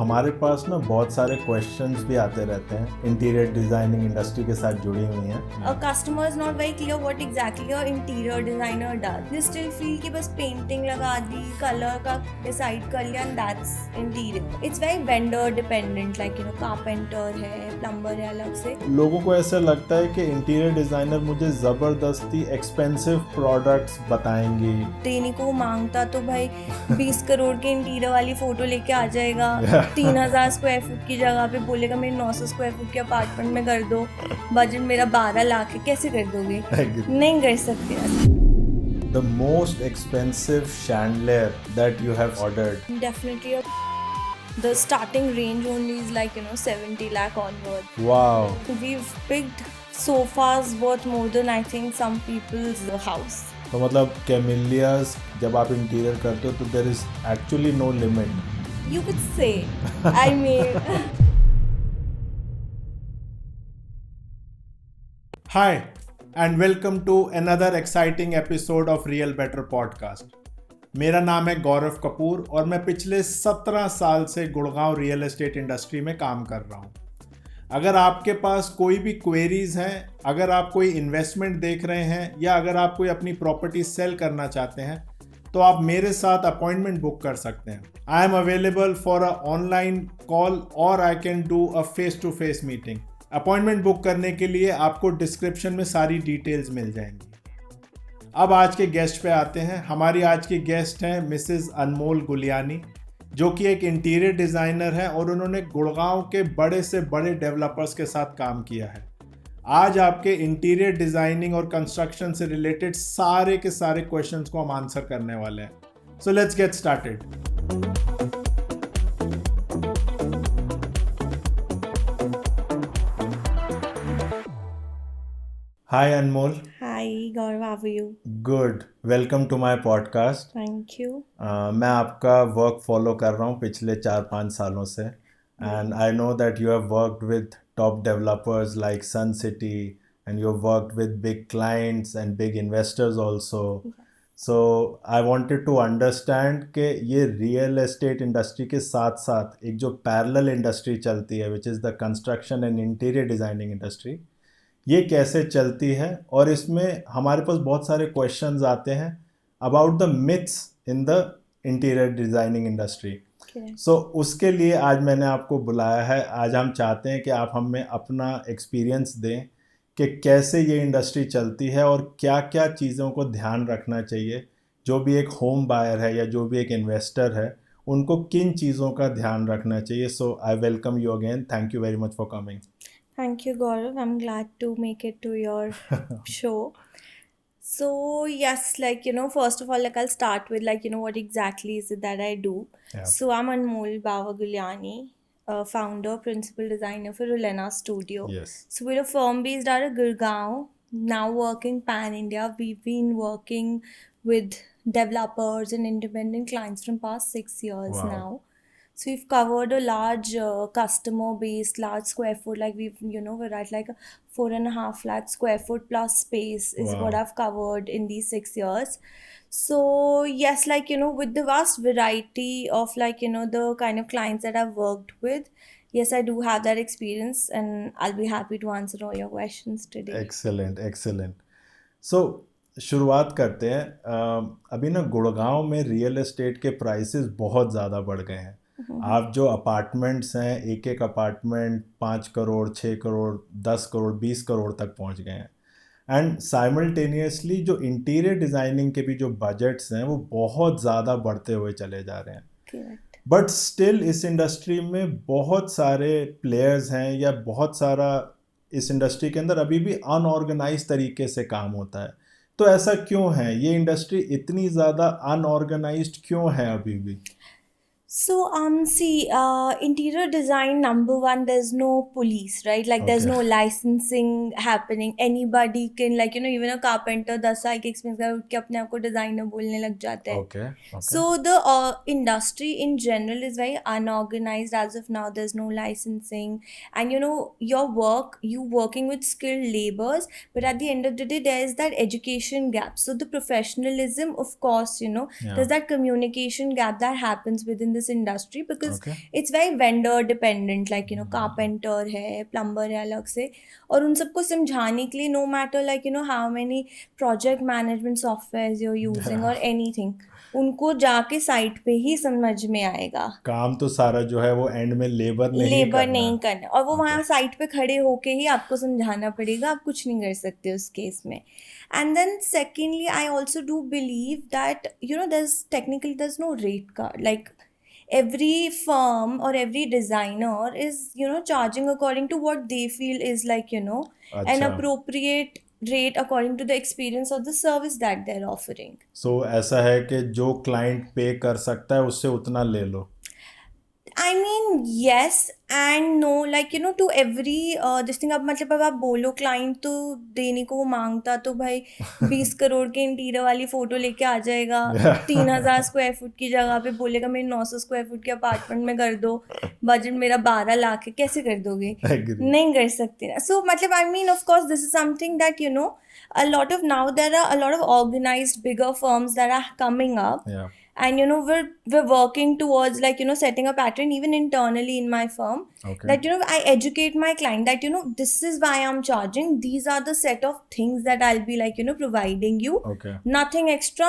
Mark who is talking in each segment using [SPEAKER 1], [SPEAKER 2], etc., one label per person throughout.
[SPEAKER 1] हमारे पास ना बहुत सारे क्वेश्चंस भी आते रहते हैं इंटीरियर डिजाइनिंग इंडस्ट्री के साथ जुड़ी हुई हैं।
[SPEAKER 2] A customer is not very clear what exactly your interior designer does. They still feel कि बस painting लगा दी, color का decide कर लिया and that's interior. It's very vendor dependent, like carpenter है, plumber है अलग से.
[SPEAKER 1] लोगों को ऐसा लगता है कि इंटीरियर डिजाइनर मुझे जबरदस्ती एक्सपेंसिव प्रोडक्ट्स बताएंगी।
[SPEAKER 2] देने को मांगता तो भाई 20 करोड़ के इंटीरियर वाली फोटो लेके आ जाएगा 3000 स्क्वायर फुट की जगह पे बोलेगा मेरे 900 स्क्वायर फुट के अपार्टमेंट में कर दो, बजट मेरा 12 लाख है, कैसे कर दोगे? नहीं कर सकते।
[SPEAKER 1] The most expensive chandelier that you have ordered?
[SPEAKER 2] Definitely the starting range only is like 70 lakh onward.
[SPEAKER 1] Wow.
[SPEAKER 2] We've picked sofas worth more than I think some people's house.
[SPEAKER 1] तो मतलब कैमिलियाज जब आप इंटीरियर करते हो तो there is actually no limit.
[SPEAKER 2] You could say. I mean.
[SPEAKER 1] Hi and welcome to another exciting episode of Real Better Podcast. मेरा नाम है गौरव कपूर और मैं पिछले 17 साल से गुड़गांव रियल एस्टेट इंडस्ट्री में काम कर रहा हूँ. अगर आपके पास कोई भी क्वेरीज हैं, अगर आप कोई इन्वेस्टमेंट देख रहे हैं या अगर आप कोई अपनी प्रॉपर्टी सेल करना चाहते हैं तो आप मेरे साथ अपॉइंटमेंट बुक कर सकते हैं. I am available for a online call और I can do a face to face meeting. Appointment book करने के लिए आपको डिस्क्रिप्शन में सारी डिटेल्स मिल जाएंगी. अब आज के गेस्ट पे आते हैं. हमारी आज की गेस्ट हैं मिसेस अनमोल गुलियानी, जो कि एक इंटीरियर डिज़ाइनर है और उन्होंने गुड़गांव के बड़े से बड़े डेवलपर्स के साथ काम किया है. आज आपके इंटीरियर डिज़ाइनिंग और कंस्ट्रक्शन से रिलेटेड सारे के सारे क्वेश्चंस को हम आंसर करने वाले हैं. So let's get started. Hi Anmol.
[SPEAKER 2] Hi Gaurav, how are you?
[SPEAKER 1] Good. Welcome to my podcast.
[SPEAKER 2] Thank you.
[SPEAKER 1] मैं आपका वर्क फॉलो कर रहा हूँ पिछले 4-5 सालों से and I know that you have worked with top developers like Sun City and you have worked with big clients and big investors also. So I wanted to understand कि ये real estate industry के साथ साथ एक जो parallel industry चलती है which is the construction and interior designing industry, ये कैसे चलती है और इसमें हमारे पास बहुत सारे क्वेश्चंस आते हैं about the myths in the interior designing industry. So उसके लिए आज मैंने आपको बुलाया है. आज हम चाहते हैं कि आप हमें अपना एक्सपीरियंस दें कि कैसे ये इंडस्ट्री चलती है और क्या क्या चीज़ों को ध्यान रखना चाहिए. जो भी एक होम बायर है या जो भी एक इन्वेस्टर है उनको किन चीज़ों का ध्यान रखना चाहिए. So I welcome you again. Thank you very much for coming.
[SPEAKER 2] Thank you, Gaurav. I'm glad to make it to your show. So, yes, first of all, I'll start with, what exactly is it that I do.
[SPEAKER 1] Yeah.
[SPEAKER 2] So, I'm Anmol Bawa Guliani, founder, principal designer for Rolena Studio.
[SPEAKER 1] Yes.
[SPEAKER 2] So, we're a firm based out of Gurgaon, now working pan-India. We've been working with developers and independent clients from past 6 years
[SPEAKER 1] Wow.
[SPEAKER 2] now. So we've covered a large customer base, large square foot, like we're at like a 4.5 lakh square foot plus space is
[SPEAKER 1] Wow.
[SPEAKER 2] what I've covered in these 6 years. So yes, with the vast variety of the kind of clients that I've worked with, yes, I do have that experience and I'll be happy to answer all your questions today.
[SPEAKER 1] Excellent, excellent. So शुरुआत करते हैं. अभी ना गुड़गांव में real estate के prices बहुत ज़्यादा बढ़ गए हैं. आप जो अपार्टमेंट्स हैं, एक एक अपार्टमेंट 5 करोड़ 6 करोड़ 10 करोड़ 20 करोड़ तक पहुंच गए हैं. एंड साइमल्टेनियसली जो इंटीरियर डिज़ाइनिंग के भी जो बजट्स हैं वो बहुत ज़्यादा बढ़ते हुए चले जा रहे हैं.
[SPEAKER 2] Correct.
[SPEAKER 1] बट स्टिल इस इंडस्ट्री में बहुत सारे प्लेयर्स हैं या बहुत सारा इस इंडस्ट्री के अंदर अभी भी अनऑर्गेनाइज तरीके से काम होता है. तो ऐसा क्यों है? ये इंडस्ट्री इतनी ज़्यादा अनऑर्गेनाइज्ड क्यों है अभी भी?
[SPEAKER 2] So, interior design, number one, there's no police, right? Like, there's
[SPEAKER 1] Okay.
[SPEAKER 2] no licensing happening. Anybody can, even a carpenter 10 साल के experience का उठ के अपने आप को designer बोलने लग जाता है.
[SPEAKER 1] Okay, okay.
[SPEAKER 2] So, the industry in general is very unorganized as of now. There's no licensing. And, you working with skilled laborers, but at the end of the day, there is that education gap. So, the professionalism, of course,
[SPEAKER 1] Yeah.
[SPEAKER 2] there's that communication gap that happens within this this industry because
[SPEAKER 1] Okay.
[SPEAKER 2] it's very vendor dependent, like carpenter है, plumber है अलग से, और उन सबको समझाने के लिए no matter like how many project management softwares you're using or anything, उनको जाके साइट पे ही समझ में आएगा.
[SPEAKER 1] काम तो सारा जो है वो एंड में लेबर नहीं
[SPEAKER 2] लेबर
[SPEAKER 1] करना
[SPEAKER 2] नहीं
[SPEAKER 1] है.
[SPEAKER 2] करना, और वो वहाँ साइट पे खड़े होके ही आपको समझाना पड़ेगा, आप कुछ नहीं कर सकते उस केस में. And then secondly I also do believe that there's no rate card, like every firm or every designer is charging according to what they feel is like an
[SPEAKER 1] अच्छा.
[SPEAKER 2] appropriate rate according to the experience of the service that they're offering.
[SPEAKER 1] सो ऐसा है कि जो client पे कर सकता है उससे उतना ले लो.
[SPEAKER 2] I mean, yes and no, like to every this thing. अब मतलब अब आप बोलो क्लाइंट तो देने को वो मांगता तो भाई 20 करोड़ के इंटीरियर वाली फोटो लेके आ जाएगा. 3,000 स्क्वायर फुट की जगह पे बोलेगा मेरे 900 स्क्वायर फुट के अपार्टमेंट में कर दो, बजट मेरा 12 लाख है, कैसे कर दोगे?
[SPEAKER 1] Agree.
[SPEAKER 2] नहीं कर सकते ना. So मतलब I mean, of course this is something that a lot of now there are a lot of organized bigger firms that are coming up.
[SPEAKER 1] Yeah.
[SPEAKER 2] And we're working towards like setting a pattern even internally in my firm.
[SPEAKER 1] Okay.
[SPEAKER 2] That I educate my client that this is why I'm charging, these are the set of things that I'll be like providing you.
[SPEAKER 1] Okay.
[SPEAKER 2] Nothing extra,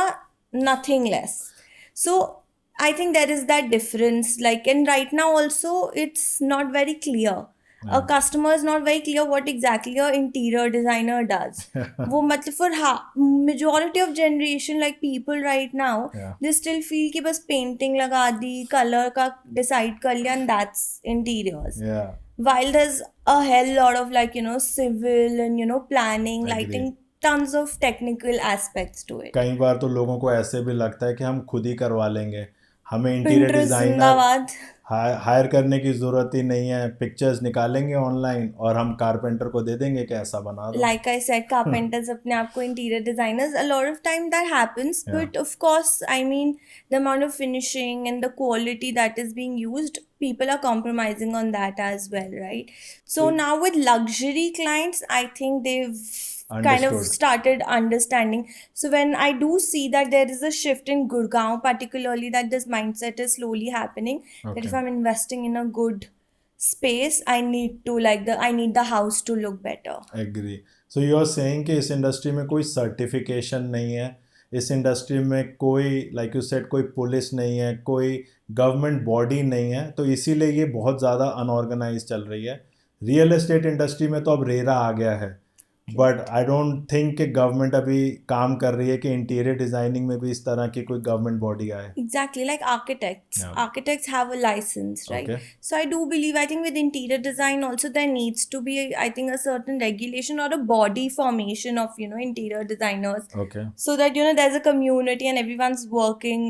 [SPEAKER 2] nothing less. So I think there is that difference, like, and right now also it's not very clear. A customer is not very clear what exactly a interior designer does. वो मतलब for majority of generation like people right now, they still feel कि बस painting लगा दी, color का decide कर लिया, and that's interiors.
[SPEAKER 1] Yeah.
[SPEAKER 2] While there's a hell lot of like civil and planning, lighting, tons of technical aspects to it.
[SPEAKER 1] कई बार तो लोगों को ऐसे भी लगता है कि हम खुद ही करवा लेंगे, हमें इंटीरियर
[SPEAKER 2] Pinterest
[SPEAKER 1] डिजाइनर
[SPEAKER 2] जिंदाबाद.
[SPEAKER 1] हायर करने की ज़रूरत ही नहीं है, पिक्चर्स निकालेंगे ऑनलाइन और हम कारपेंटर को दे देंगे कि ऐसा बना दो.
[SPEAKER 2] Like I said, carpenters अपने आप को interior designers, a lot of time that happens, but of course, I mean, the amount of finishing and the quality that is being used, people are compromising on that as well, right? So now with luxury clients, I think they've kind of
[SPEAKER 1] Understood.
[SPEAKER 2] started understanding. So when I do see that there is a shift in Gurgaon particularly, that this mindset is slowly happening, that if I'm investing in a good space, I need the house to look better.
[SPEAKER 1] Agree. So you are saying कि इस industry में कोई certification नहीं है, इस industry में कोई like you said कोई पुलिस नहीं है, कोई गवर्नमेंट बॉडी नहीं है, तो इसीलिए ये बहुत ज़्यादा अनऑर्गेनाइज चल रही है. रियल एस्टेट इंडस्ट्री में तो अब रेरा आ गया है, बट आई डोंट थिंक कि गवर्नमेंट अभी काम कर रही है कि इंटीरियर डिजाइनिंग में भी इस तरह की कोई गवर्नमेंट बॉडी आए.
[SPEAKER 2] Exactly, like architects.
[SPEAKER 1] Yeah.
[SPEAKER 2] Architects have a license, right?
[SPEAKER 1] Okay.
[SPEAKER 2] So I do believe, I think with interior design also there needs to be, I think, a certain regulation or a body formation of, interior designers.
[SPEAKER 1] Okay.
[SPEAKER 2] So that, there's a community and everyone's working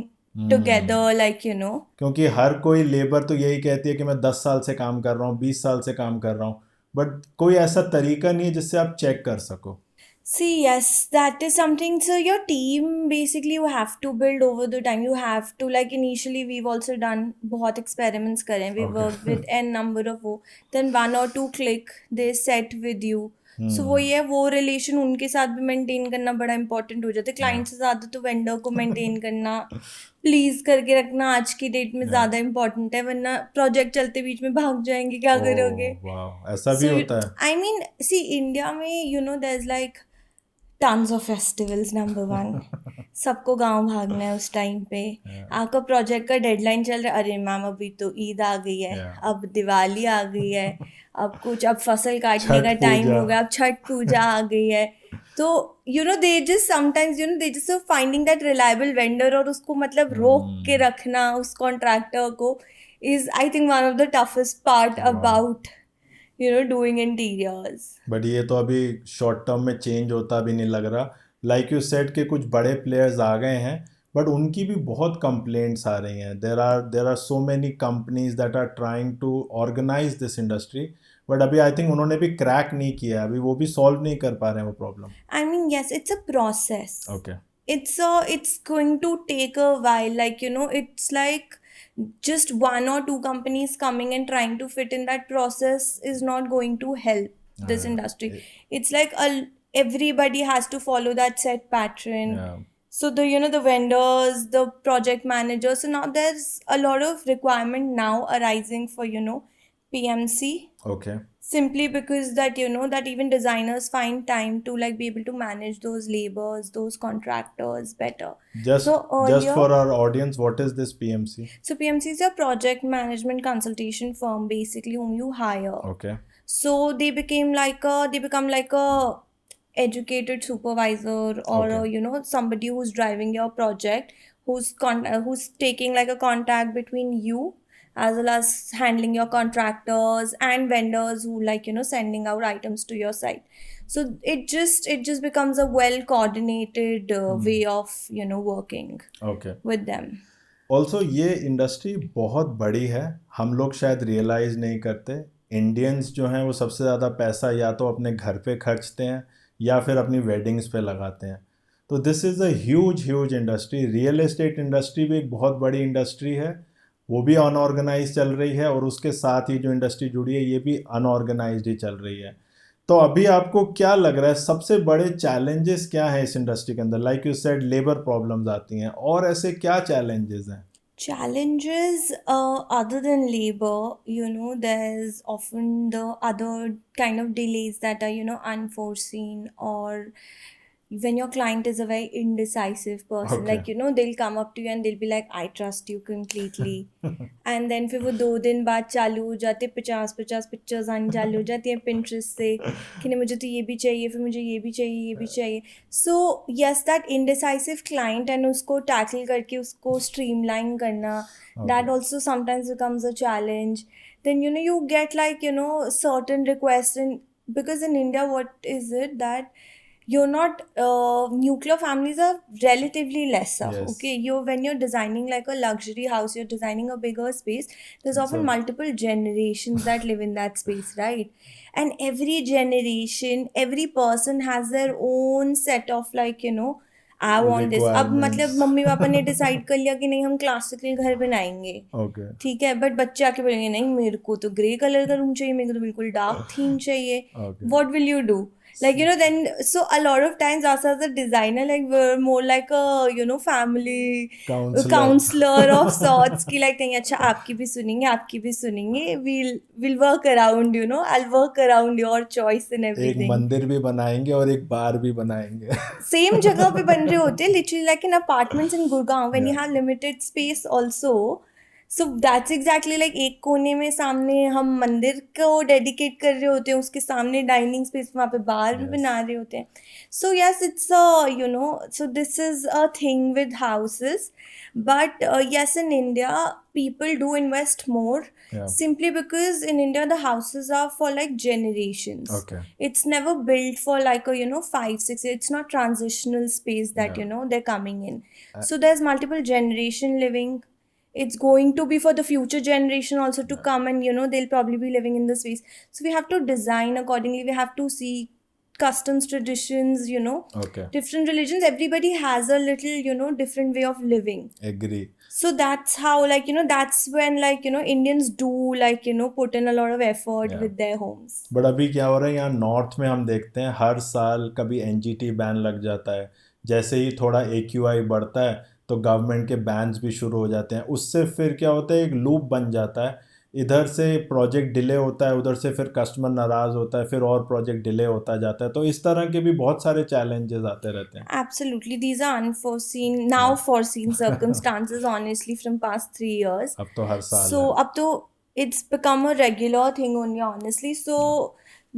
[SPEAKER 2] together, like,
[SPEAKER 1] क्योंकि हर कोई labour तो यही कहती है कि मैं 10 साल से काम कर रहा हूँ, 20 साल से काम कर रहा हूँ, बट कोई ऐसा तरीका नहीं है जिससे आप चेक कर सको.
[SPEAKER 2] See, yes, that is something. So your team, basically, you have to build over the time. You have to, like, initially we've also done बहुत experiments करें. We worked with n number of वो. Then 1 or 2 click, they set with you. So वो ये वो relation उनके साथ भी maintain करना बड़ा इंपॉर्टेंट हो जाता है. क्लाइंट से ज़्यादा तो वेंडर को मेंटेन करना, प्लीज करके रखना आज की डेट में ज़्यादा इंपॉर्टेंट है, वरना प्रोजेक्ट चलते बीच में भाग जाएंगे, क्या करोगे?
[SPEAKER 1] वाह, ऐसा भी होता है.
[SPEAKER 2] I mean, see, इंडिया में there's like tons of festivals, number one. सबको गांव भागना है उस टाइम पे. आपका प्रोजेक्ट का डेडलाइन चल रहा है, अरे मैम अभी तो ईद आ गई है, अब दिवाली आ गई है, अब फसल काटने का टाइम हो गया, अब छठ पूजा आ गई है. तो they just sometimes they just are finding that reliable vendor और उसको मतलब रोक के रखना उस कॉन्ट्रैक्टर को is I think one of the toughest part about doing interiors.
[SPEAKER 1] But ये तो अभी शॉर्ट टर्म में चेंज होता भी नहीं लग रहा. लाइक यू सेड के कुछ बड़े प्लेयर्स आ गए हैं, बट उनकी भी बहुत कंप्लेंट्स आ रही हैं. There are so many companies that are trying to organise this industry, but अभी आई थिंक उन्होंने भी क्रैक नहीं किया, अभी वो भी सॉल्व नहीं कर पा रहे हैं वो problem.
[SPEAKER 2] I mean, yes, it's a process.
[SPEAKER 1] Okay.
[SPEAKER 2] It's going to take a while, like it's like just 1 or 2 companies coming and trying to fit in that process is not going to help this industry. It's like everybody has to follow that set pattern. So the vendors, the project managers. So now there's a lot of requirement now arising for PMC,
[SPEAKER 1] Okay.
[SPEAKER 2] simply because that that even designers find time to like be able to manage those labors, those contractors better.
[SPEAKER 1] Just
[SPEAKER 2] So
[SPEAKER 1] just
[SPEAKER 2] earlier,
[SPEAKER 1] for our audience, what is this PMC?
[SPEAKER 2] so PMC is a project management consultation firm basically whom you hire.
[SPEAKER 1] Okay.
[SPEAKER 2] So they become like a educated supervisor, or
[SPEAKER 1] Okay.
[SPEAKER 2] somebody who's driving your project, who's taking like a contact between you as well as handling your contractors and vendors who like sending out items to your site. So it just becomes a well coordinated way of working
[SPEAKER 1] Okay.
[SPEAKER 2] with them.
[SPEAKER 1] Also ये industry बहुत बड़ी है, हम लोग शायद realise नहीं करते। Indians जो हैं वो सबसे ज़्यादा पैसा या तो अपने घर पे खर्चते हैं या फिर अपनी वेडिंग्स पे लगाते हैं। तो this is a huge huge industry. Real estate industry भी एक बहुत बड़ी इंडस्ट्री है, वो भी अनऑर्गेनाइज चल रही है, और उसके साथ ही जो इंडस्ट्री जुड़ी है ये भी अनऑर्गेनाइज्ड ही चल रही है। तो अभी आपको क्या लग रहा है सबसे बड़े चैलेंजेस क्या हैं इस इंडस्ट्री के अंदर? Like you said labour problems आती हैं, और ऐसे क्या चैलेंजेस हैं?
[SPEAKER 2] Challenges, other than labor, there's often the other kind of delays that are unforeseen, or when your client is a very indecisive person,
[SPEAKER 1] Okay.
[SPEAKER 2] like they'll come up to you and they'll be like, I trust you completely. And then फिर वो 2 दिन बाद चालू हो जाते, 50 pictures आनी चालू हो जाती हैं पिंटरेस्ट से कि नहीं मुझे तो ये भी चाहिए, फिर मुझे ये भी चाहिए, ये भी चाहिए. So yes, that indecisive client and उसको टैकल करके उसको स्ट्रीमलाइन करना, that also sometimes becomes a challenge. Then you get like certain requests, and because in India what is it that you're not nuclear families are relatively lesser.
[SPEAKER 1] Yes.
[SPEAKER 2] Okay, when you're designing like a luxury house, you're designing a bigger space, there's often
[SPEAKER 1] So-
[SPEAKER 2] multiple generations that live in that space, right? And every generation, every person has their own set of like I want this. अब मतलब
[SPEAKER 1] Requirements.
[SPEAKER 2] Mummy papa ने decide कर लिया कि नहीं हम classical घर बनाएंगे,
[SPEAKER 1] Okay.
[SPEAKER 2] ठीक है, बट बच्चे आके बोलेंगे नहीं मेरे को तो ग्रे कलर का रूम चाहिए, मेरे को तो बिल्कुल डार्क थीम चाहिए.
[SPEAKER 1] Okay.
[SPEAKER 2] What will you do? Like then so a lot of times us as a designer, like we're more like a family counselor of sorts कि like नहीं अच्छा आपकी भी सुनेंगे, आपकी भी सुनेंगे, we'll work around, I'll work around your choice and
[SPEAKER 1] एक
[SPEAKER 2] everything.
[SPEAKER 1] मंदिर भी बनाएंगे और एक बार भी बनाएंगे।
[SPEAKER 2] सेम जगह पे बन रहे होते हैं, literally like in apartments in Gurgaon when you have limited space also. So that's exactly like एक कोने में सामने हम मंदिर को डेडिकेट कर रहे होते हैं, उसके सामने डाइनिंग स्पेस वहाँ पे बार भी बना रहे होते हैं. So yes, it's so this is a thing with houses, but yes, in India people do invest more.
[SPEAKER 1] Yeah.
[SPEAKER 2] Simply because in India the houses are for like generations.
[SPEAKER 1] Okay.
[SPEAKER 2] It's never built for like a 5-6 years. It's not transitional space that
[SPEAKER 1] Yeah.
[SPEAKER 2] they're coming in. So there's multiple generation living. It's going to be for the future generation also to come, and they'll probably be living in this space. So we have to design accordingly. We have to see customs, traditions,
[SPEAKER 1] Okay.
[SPEAKER 2] different religions. Everybody has a little different way of living.
[SPEAKER 1] Agree.
[SPEAKER 2] So that's how like that's when like Indians do like put in a lot of effort
[SPEAKER 1] Yeah.
[SPEAKER 2] with their homes.
[SPEAKER 1] But अभी क्या हो रहा है यहाँ north में, हम देखते हैं हर साल कभी एनजीटी बैन लग जाता है, जैसे ही थोड़ा AQI बढ़ता है तो गवर्नमेंट के बैन्स भी शुरू हो जाते हैं। उससे फिर क्या होता है, एक लूप बन जाता है, इधर से प्रोजेक्ट डिले होता है, उधर से फिर कस्टमर नाराज़ होता है, फिर और प्रोजेक्ट डिले होता जाता है। तो इस तरह के भी बहुत सारे चैलेंजेस आते रहते हैं।
[SPEAKER 2] Absolutely, these are unforeseen, now foreseen circumstances, honestly, from past 3 years.
[SPEAKER 1] अब तो हर साल
[SPEAKER 2] So
[SPEAKER 1] है।
[SPEAKER 2] up to it's become a regular thing only, honestly. So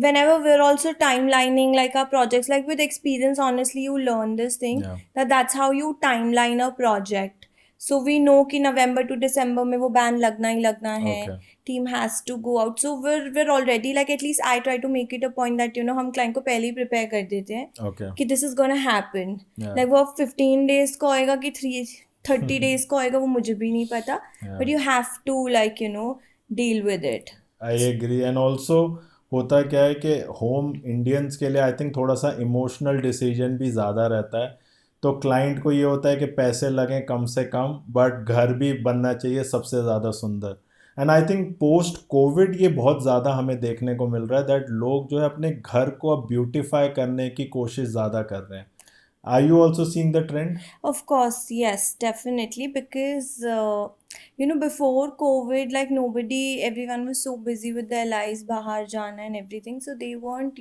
[SPEAKER 2] whenever we're also timelining like our projects, like with experience, honestly, you learn this thing
[SPEAKER 1] Yeah.
[SPEAKER 2] that's how you timeline a project. So we know कि November to December में वो ban लगना ही लगना है.
[SPEAKER 1] Okay.
[SPEAKER 2] Team has to go out. So we're already like, at least I try to make it a point that हम client को पहले ही prepare कर देते हैं
[SPEAKER 1] Okay.
[SPEAKER 2] कि this is gonna happen.
[SPEAKER 1] Yeah.
[SPEAKER 2] Like वो 15 days का होएगा कि 30 days का होएगा वो मुझे भी नहीं पता.
[SPEAKER 1] Yeah.
[SPEAKER 2] But you have to like deal with it.
[SPEAKER 1] I agree. And also होता क्या है कि होम इंडियंस के लिए आई थिंक थोड़ा सा इमोशनल डिसीजन भी ज़्यादा रहता है। तो क्लाइंट को ये होता है कि पैसे लगें कम से कम, बट घर भी बनना चाहिए सबसे ज़्यादा सुंदर। And I think post Covid ये बहुत ज़्यादा हमें देखने को मिल रहा है दैट लोग जो है अपने घर को अब ब्यूटीफाई करने की कोशिश ज़्यादा कर रहे हैं। Are you also seeing the trend?
[SPEAKER 2] Of course, yes, definitely. Because, before COVID, like nobody, everyone was so busy with their lives, bahar jana and everything. So they weren't,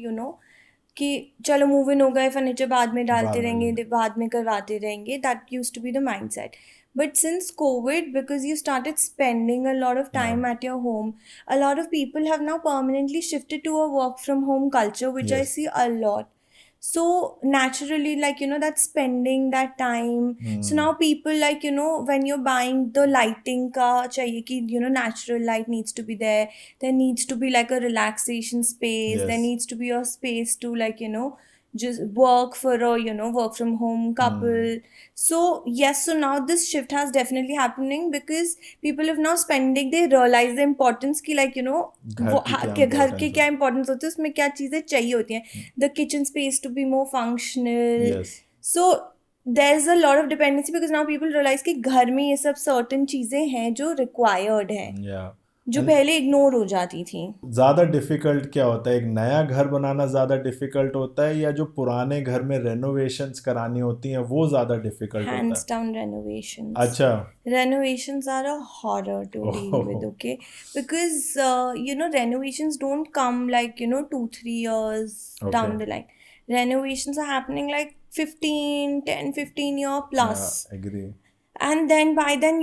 [SPEAKER 2] कि चलो मूव इन हो गए furniture बाद में डालते
[SPEAKER 1] बाद में
[SPEAKER 2] रहेंगे
[SPEAKER 1] ले
[SPEAKER 2] बाद में करवाते रहेंगे that used to be the mindset but since COVID, because you started spending a lot of time at your home, a lot of people have now permanently shifted to a work from home culture, which I
[SPEAKER 1] Yes.
[SPEAKER 2] see a lot. So naturally, like, that spending that time. So now people, like, when you're buying the lighting ka chahiye ki, natural light needs to be there. There needs to be like a relaxation space. There
[SPEAKER 1] Yes.
[SPEAKER 2] needs to be a space to, like, just work for a, work from home couple. So yes, so now this shift has definitely happening because people have now spending, they realize the importance की, like,
[SPEAKER 1] घर की क्या
[SPEAKER 2] घर के
[SPEAKER 1] importance
[SPEAKER 2] क्या
[SPEAKER 1] है?
[SPEAKER 2] importance होती है, उसमें क्या चीज़ें चाहिए होती हैं, the kitchen space to be more functional.
[SPEAKER 1] Yes.
[SPEAKER 2] So there's a lot of dependency because now people realize कि घर में ये सब certain चीज़ें हैं जो required हैं,
[SPEAKER 1] Yeah.
[SPEAKER 2] जो
[SPEAKER 1] And
[SPEAKER 2] पहले इग्नोर हो जाती थी.
[SPEAKER 1] ज़्यादा डिफिकल्ट क्या होता है, एक नया घर बनाना ज़्यादा डिफिकल्ट होता है या जो पुराने घर में रेनोवेशंस करानी होती हैं वो ज़्यादा डिफिकल्ट होता
[SPEAKER 2] Hands
[SPEAKER 1] है?
[SPEAKER 2] down, renovations.
[SPEAKER 1] अच्छा.
[SPEAKER 2] Renovations are a horror to deal with,
[SPEAKER 1] Oh.
[SPEAKER 2] okay? Because, renovations don't come like, 2-3 years down
[SPEAKER 1] Okay.
[SPEAKER 2] the line. Renovations are happening like 10-15 year plus.
[SPEAKER 1] Yeah, agree.
[SPEAKER 2] And then by then,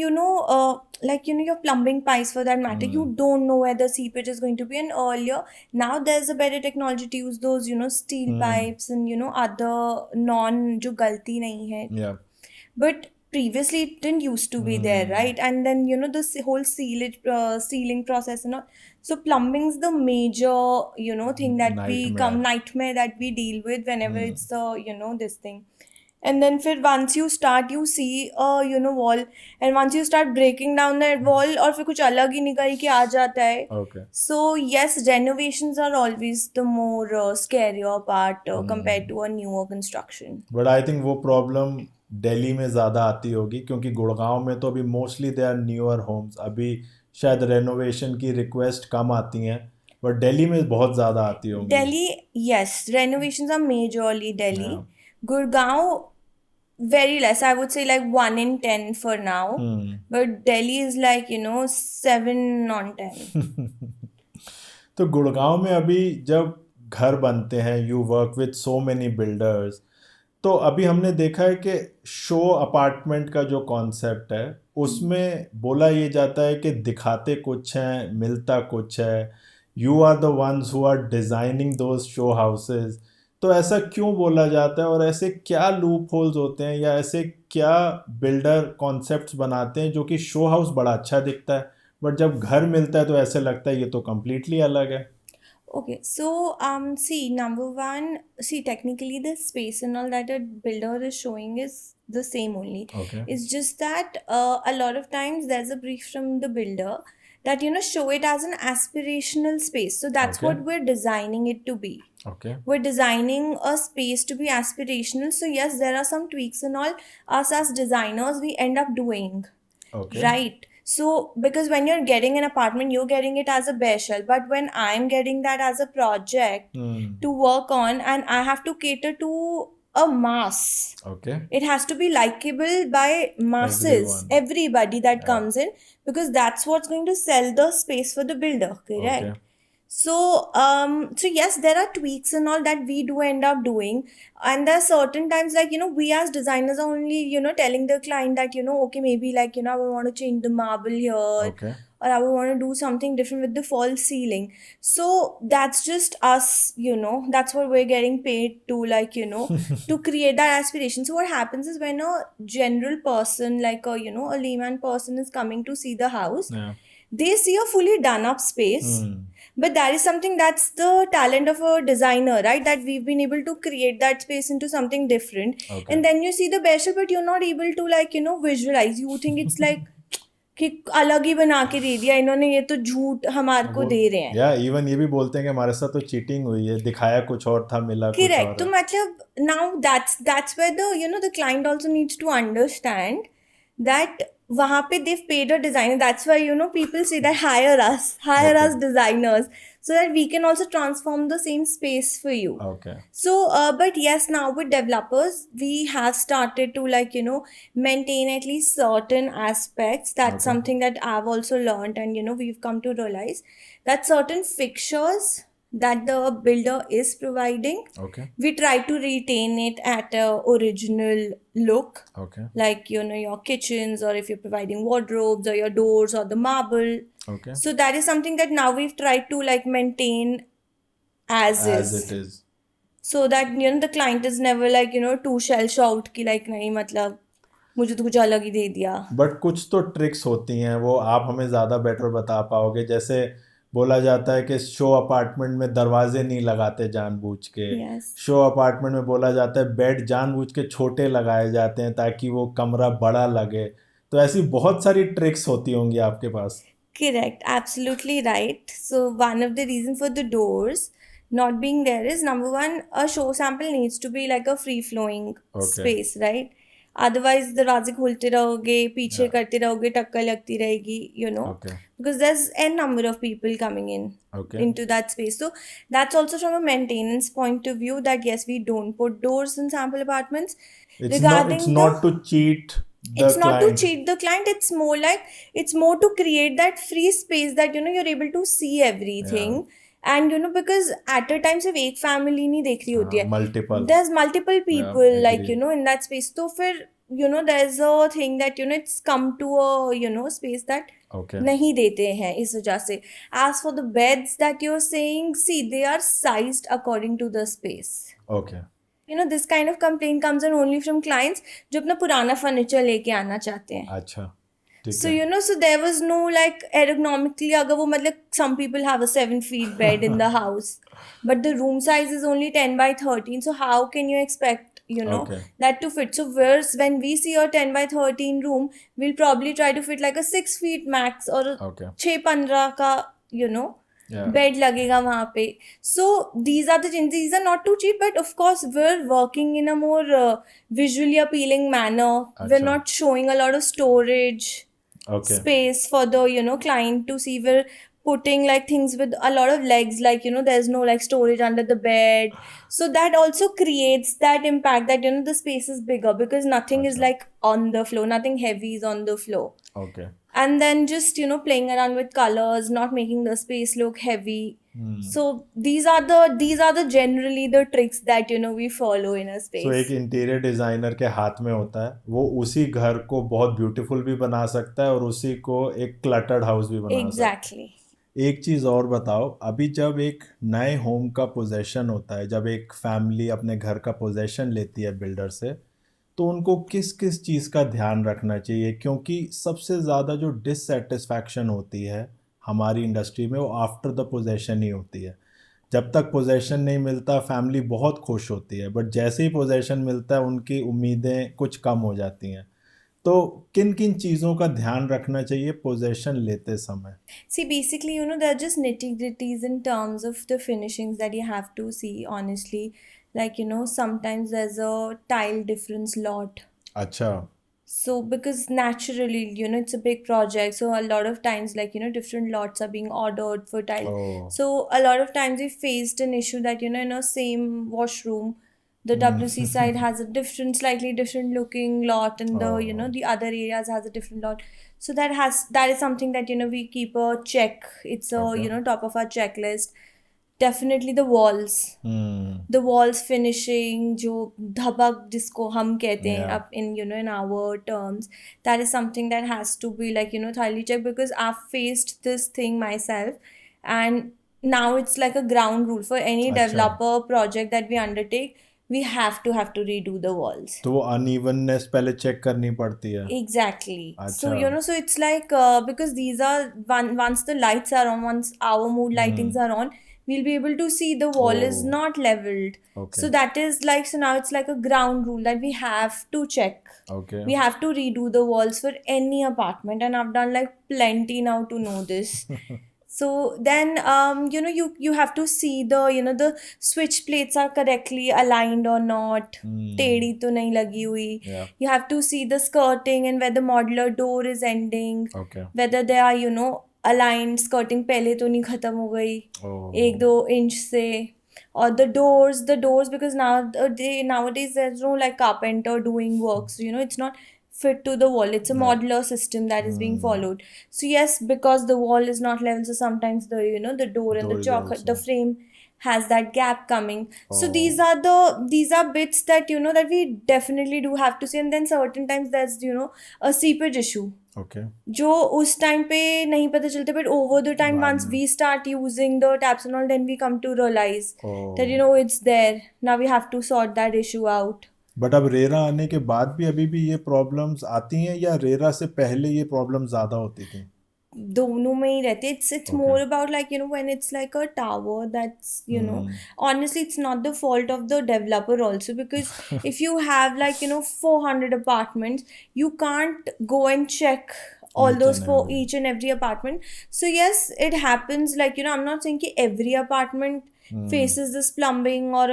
[SPEAKER 2] like, your plumbing pipes for that matter, you don't know where the seepage is going to be. And earlier, now there's a better technology to use those, steel pipes and, other non, jo galti nahi hai.
[SPEAKER 1] Yeah.
[SPEAKER 2] But previously it didn't used to be there, right? And then, the whole sealing process and all. So plumbing's the major, thing that nightmare that we deal with whenever it's this thing. And then once you start, you see a wall, and once you start breaking down that wall, और फिर कुछ अलग ही निकल के आ जाता है.
[SPEAKER 1] Okay.
[SPEAKER 2] So yes, renovations are always the more scarier part compared to a newer construction.
[SPEAKER 1] But I think वो problem Delhi में ज़्यादा आती होगी क्योंकि गुड़गांव में तो अभी mostly they are newer homes, अभी शायद रेनोवेशन की रिक्वेस्ट कम आती हैं, बट दिल्ली में बहुत ज़्यादा आती होंगी.
[SPEAKER 2] Delhi, yes, renovations are majorly Delhi.
[SPEAKER 1] Yeah.
[SPEAKER 2] Gurgaon, very less. I would say like 1 in 10 for now. But Delhi is like, 7 on 10.
[SPEAKER 1] तो गुड़गांव में अभी जब घर बनते हैं, you work with so many builders, तो अभी हमने देखा है कि शो अपार्टमेंट का जो कॉन्सेप्ट है उसमें बोला ये जाता है कि दिखाते कुछ हैं, मिलता कुछ है. You are the ones who are designing those show houses. तो ऐसा क्यों बोला जाता है और ऐसे क्या लूप होल्स होते हैं या ऐसे क्या बिल्डर कॉन्सेप्ट्स बनाते हैं जो कि शो हाउस बड़ा अच्छा दिखता है बट जब घर मिलता है तो ऐसे लगता है ये तो कम्प्लीटली अलग है.
[SPEAKER 2] Okay, so see, number one, see, technically the space and all that a builder is showing is the same only.
[SPEAKER 1] Okay.
[SPEAKER 2] It's just that a lot of times there's a brief from the builder that show it as an aspirational space. So that's
[SPEAKER 1] Okay.
[SPEAKER 2] what we're designing it to be.
[SPEAKER 1] Okay.
[SPEAKER 2] We're designing a space to be aspirational. So yes, there are some tweaks and all us as designers we end up doing.
[SPEAKER 1] Okay.
[SPEAKER 2] Right. So because when you're getting an apartment, you're getting it as a bare shell. But when I'm getting that as a project to work on, and I have to cater to a mass.
[SPEAKER 1] Okay.
[SPEAKER 2] It has to be likable by masses, everybody that comes in, because that's what's going to sell the space for the builder, correct?
[SPEAKER 1] Okay.
[SPEAKER 2] So yes, there are tweaks and all that we do end up doing, and there are certain times like we as designers are only telling the client that okay, maybe like I want to change the marble here,
[SPEAKER 1] Okay.
[SPEAKER 2] or I want to do something different with the false ceiling. So that's just us, that's what we're getting paid to, like to create that aspiration. So what happens is when a general person, like a a layman person is coming to see the house,
[SPEAKER 1] Yeah.
[SPEAKER 2] they see a fully done up space. But that is something that's the talent of a designer, right? That we've been able to create that space into something different.
[SPEAKER 1] Okay.
[SPEAKER 2] And then you see the bare shell, but you're not able to like visualize. You think it's like कि अलग ही बना के दे दिया इन्होंने, ये तो झूठ हमारे को दे रहे हैं.
[SPEAKER 1] या इवन ये भी बोलते हैं कि हमारे साथ तो चीटिंग हुई है, दिखाया कुछ और था, मिला कुछ और है.
[SPEAKER 2] Correct. तो मतलब now that's where the the client also needs to understand that वहाँ पे they've paid a designer. That's why people say that hire us designers. so that we can also transform the same space for you.
[SPEAKER 1] Okay.
[SPEAKER 2] So but yes, now with developers we have started to maintain at least certain aspects. That's
[SPEAKER 1] Okay.
[SPEAKER 2] something that I've also learned, and we've come to realize that certain fixtures that the builder is providing,
[SPEAKER 1] Okay.
[SPEAKER 2] we try to retain it at a original look,
[SPEAKER 1] Okay.
[SPEAKER 2] like your kitchens, or if you're providing wardrobes or your doors or the marble.
[SPEAKER 1] Okay.
[SPEAKER 2] So that is something that now we've tried to maintain as
[SPEAKER 1] As
[SPEAKER 2] is,
[SPEAKER 1] it is.
[SPEAKER 2] so that the client is never too shell shocked कि नहीं मतलब मुझे तो कुछ अलग ही दे दिया.
[SPEAKER 1] But कुछ तो ट्रिक्स होती हैं, वो आप हमें ज़्यादा बेटर बता पाओगे. जैसे बोला जाता है कि शो अपार्टमेंट में दरवाजे नहीं लगाते जानबूझ के.
[SPEAKER 2] Yes.
[SPEAKER 1] शो अपार्टमेंट में बोला जाता है बेड जानबूझ के छोटे लगाए जाते हैं ताकि वो कमरा बड़ा लगे. तो ऐसी बहुत सारी ट्रिक्स होती होंगी आपके पास.
[SPEAKER 2] Correct, absolutely right. So one of the reasons for the doors not being there is, number one, a show sample needs to be like a free flowing
[SPEAKER 1] Okay.
[SPEAKER 2] space, right? Otherwise दरवाजे खोलते रहोगे, पीछे
[SPEAKER 1] Yeah.
[SPEAKER 2] करते रहोगे, टक्कर लगती रहेगी,
[SPEAKER 1] Okay.
[SPEAKER 2] because there's a number of people coming in
[SPEAKER 1] Okay.
[SPEAKER 2] into that space. So that's also from a maintenance point of view, that yes, we don't put doors in sample apartments.
[SPEAKER 1] It's
[SPEAKER 2] Regarding
[SPEAKER 1] not to cheat the
[SPEAKER 2] it's not to
[SPEAKER 1] client.
[SPEAKER 2] cheat the client, it's more to create that free space that you're able to see everything. And because at a time सिर्फ एक family नहीं देख रही होती है,
[SPEAKER 1] Multiple.
[SPEAKER 2] there's multiple people like
[SPEAKER 1] agree.
[SPEAKER 2] in that space. तो फिर there's a thing that it's come to a space that
[SPEAKER 1] Okay.
[SPEAKER 2] नहीं देते हैं इस वजह से. As for the beds that you're saying, see, they are sized according to the space.
[SPEAKER 1] Okay.
[SPEAKER 2] This kind of complaint comes in only from clients जो अपना पुराना furniture लेके आना चाहते हैं.
[SPEAKER 1] अच्छा. ठीक
[SPEAKER 2] So
[SPEAKER 1] है.
[SPEAKER 2] so there was no ergonomically, अगर वो मतलब some people have a 7 feet bed in the house, but the room size is only 10 by 13. So how can you expect
[SPEAKER 1] Okay.
[SPEAKER 2] that to fit? So when we see a 10 by 13 room, we'll probably try to fit like a 6 feet max or
[SPEAKER 1] Okay.
[SPEAKER 2] 6-15 का
[SPEAKER 1] Yeah.
[SPEAKER 2] bed लगेगा वहाँ पे. So these are the things. These are not too cheap, but of course we're working in a more visually appealing manner. We're
[SPEAKER 1] Acha.
[SPEAKER 2] not showing a lot of storage
[SPEAKER 1] Okay.
[SPEAKER 2] space for the client to see. We're putting things with a lot of legs, there's no storage under the bed. So that also creates that impact that the space is bigger, because nothing is
[SPEAKER 1] Acha.
[SPEAKER 2] on the floor, nothing heavy is on the floor.
[SPEAKER 1] Okay.
[SPEAKER 2] And then just playing around with colors, not making the space look heavy. So these are the generally the tricks that we follow in a space.
[SPEAKER 1] So एक interior designer के हाथ में होता है, वो उसी घर को बहुत ब्यूटीफुल भी बना सकता है और उसी को एक क्लटर्ड हाउस भी बना सकता है.
[SPEAKER 2] Exactly.
[SPEAKER 1] एक चीज़ और बताओ, अभी जब एक नए होम का पोजेशन होता है, जब एक फैमिली अपने घर का पोजेशन लेती है बिल्डर से, तो उनको किस किस चीज़ का ध्यान रखना चाहिए? क्योंकि सबसे ज़्यादा जो डिससेटिस्फैक्शन होती है हमारी इंडस्ट्री में, वो आफ्टर द पोजेशन ही होती है. जब तक पोजेशन नहीं मिलता फैमिली बहुत खुश होती है, बट जैसे ही पोजेशन मिलता है उनकी उम्मीदें कुछ कम हो जाती हैं. तो किन किन चीज़ों का ध्यान रखना चाहिए पोजेशन लेते समय?
[SPEAKER 2] See, basically, there are just nitty-gritties in terms of the finishings that you have to see, honestly. Sometimes there's a tile difference lot.
[SPEAKER 1] अच्छा.
[SPEAKER 2] So because naturally, it's a big project, so a lot of times different lots are being ordered for tile.
[SPEAKER 1] Oh.
[SPEAKER 2] So a lot of times we faced an issue that in a same washroom, the WC side has a slightly different looking lot, and the other areas has a different lot. So that is something that we keep a check. It's a
[SPEAKER 1] Okay.
[SPEAKER 2] top of our checklist. Definitely the walls. The walls finishing, जो धबक जिसको हम कहते हैं
[SPEAKER 1] Yeah.
[SPEAKER 2] up in in our terms, that is something that has to be thoroughly checked, because I've faced this thing myself, and now it's like a ground rule for any
[SPEAKER 1] Acha.
[SPEAKER 2] developer project that we undertake. We have to redo the walls.
[SPEAKER 1] तो वो unevenness पहले check करनी पड़ती है.
[SPEAKER 2] Exactly. So
[SPEAKER 1] Acha.
[SPEAKER 2] so it's because these are once the lights are on, once our mood lightings are on, we'll be able to see the wall is
[SPEAKER 1] Oh.
[SPEAKER 2] not leveled.
[SPEAKER 1] Okay.
[SPEAKER 2] So that is so now it's like a ground rule that we have to check.
[SPEAKER 1] Okay.
[SPEAKER 2] We have to redo the walls for any apartment, and I've done plenty now to know this. So then you have to see the the switch plates are correctly aligned or not. टेढ़ी तो नहीं लगी हुई.
[SPEAKER 1] Yeah.
[SPEAKER 2] You have to see the skirting and where the modular door is ending.
[SPEAKER 1] Okay.
[SPEAKER 2] Whether there are align skirting पहले तो नहीं खत्म हो गई
[SPEAKER 1] Oh.
[SPEAKER 2] 1-2 इंच से. Or the doors because nowadays there's no like carpenter doing works, it's not fit to the wall. It's a
[SPEAKER 1] Right.
[SPEAKER 2] modular system that is being followed. So yes, because the wall is not level, so sometimes the door and
[SPEAKER 1] Door
[SPEAKER 2] the
[SPEAKER 1] is
[SPEAKER 2] chalk,
[SPEAKER 1] also-
[SPEAKER 2] the frame has that gap coming. So
[SPEAKER 1] Oh.
[SPEAKER 2] these are bits that that we definitely do have to see. And then certain times there's a seepage issue
[SPEAKER 1] Okay.
[SPEAKER 2] जो उस time पे नहीं पता चलते, but over the time
[SPEAKER 1] बाद
[SPEAKER 2] once
[SPEAKER 1] में।
[SPEAKER 2] we start using the taps and all, then we come to realize that
[SPEAKER 1] Oh.
[SPEAKER 2] it's there. Now we have to sort that issue out.
[SPEAKER 1] But अब RERA आने के बाद भी अभी भी ये प्रॉब्लम्स आती हैं या रेरा से पहले ये प्रॉब्लम ज्यादा होती थी?
[SPEAKER 2] दोनों में ही रहते. It's
[SPEAKER 1] Okay.
[SPEAKER 2] more about like when it's like a tower that's honestly it's not the fault of the developer also, because if you have like 400 apartments, you can't go and check all
[SPEAKER 1] Each
[SPEAKER 2] those
[SPEAKER 1] and
[SPEAKER 2] for
[SPEAKER 1] every.
[SPEAKER 2] each and every apartment. So yes, it happens like I'm not saying कि every apartment faces this plumbing or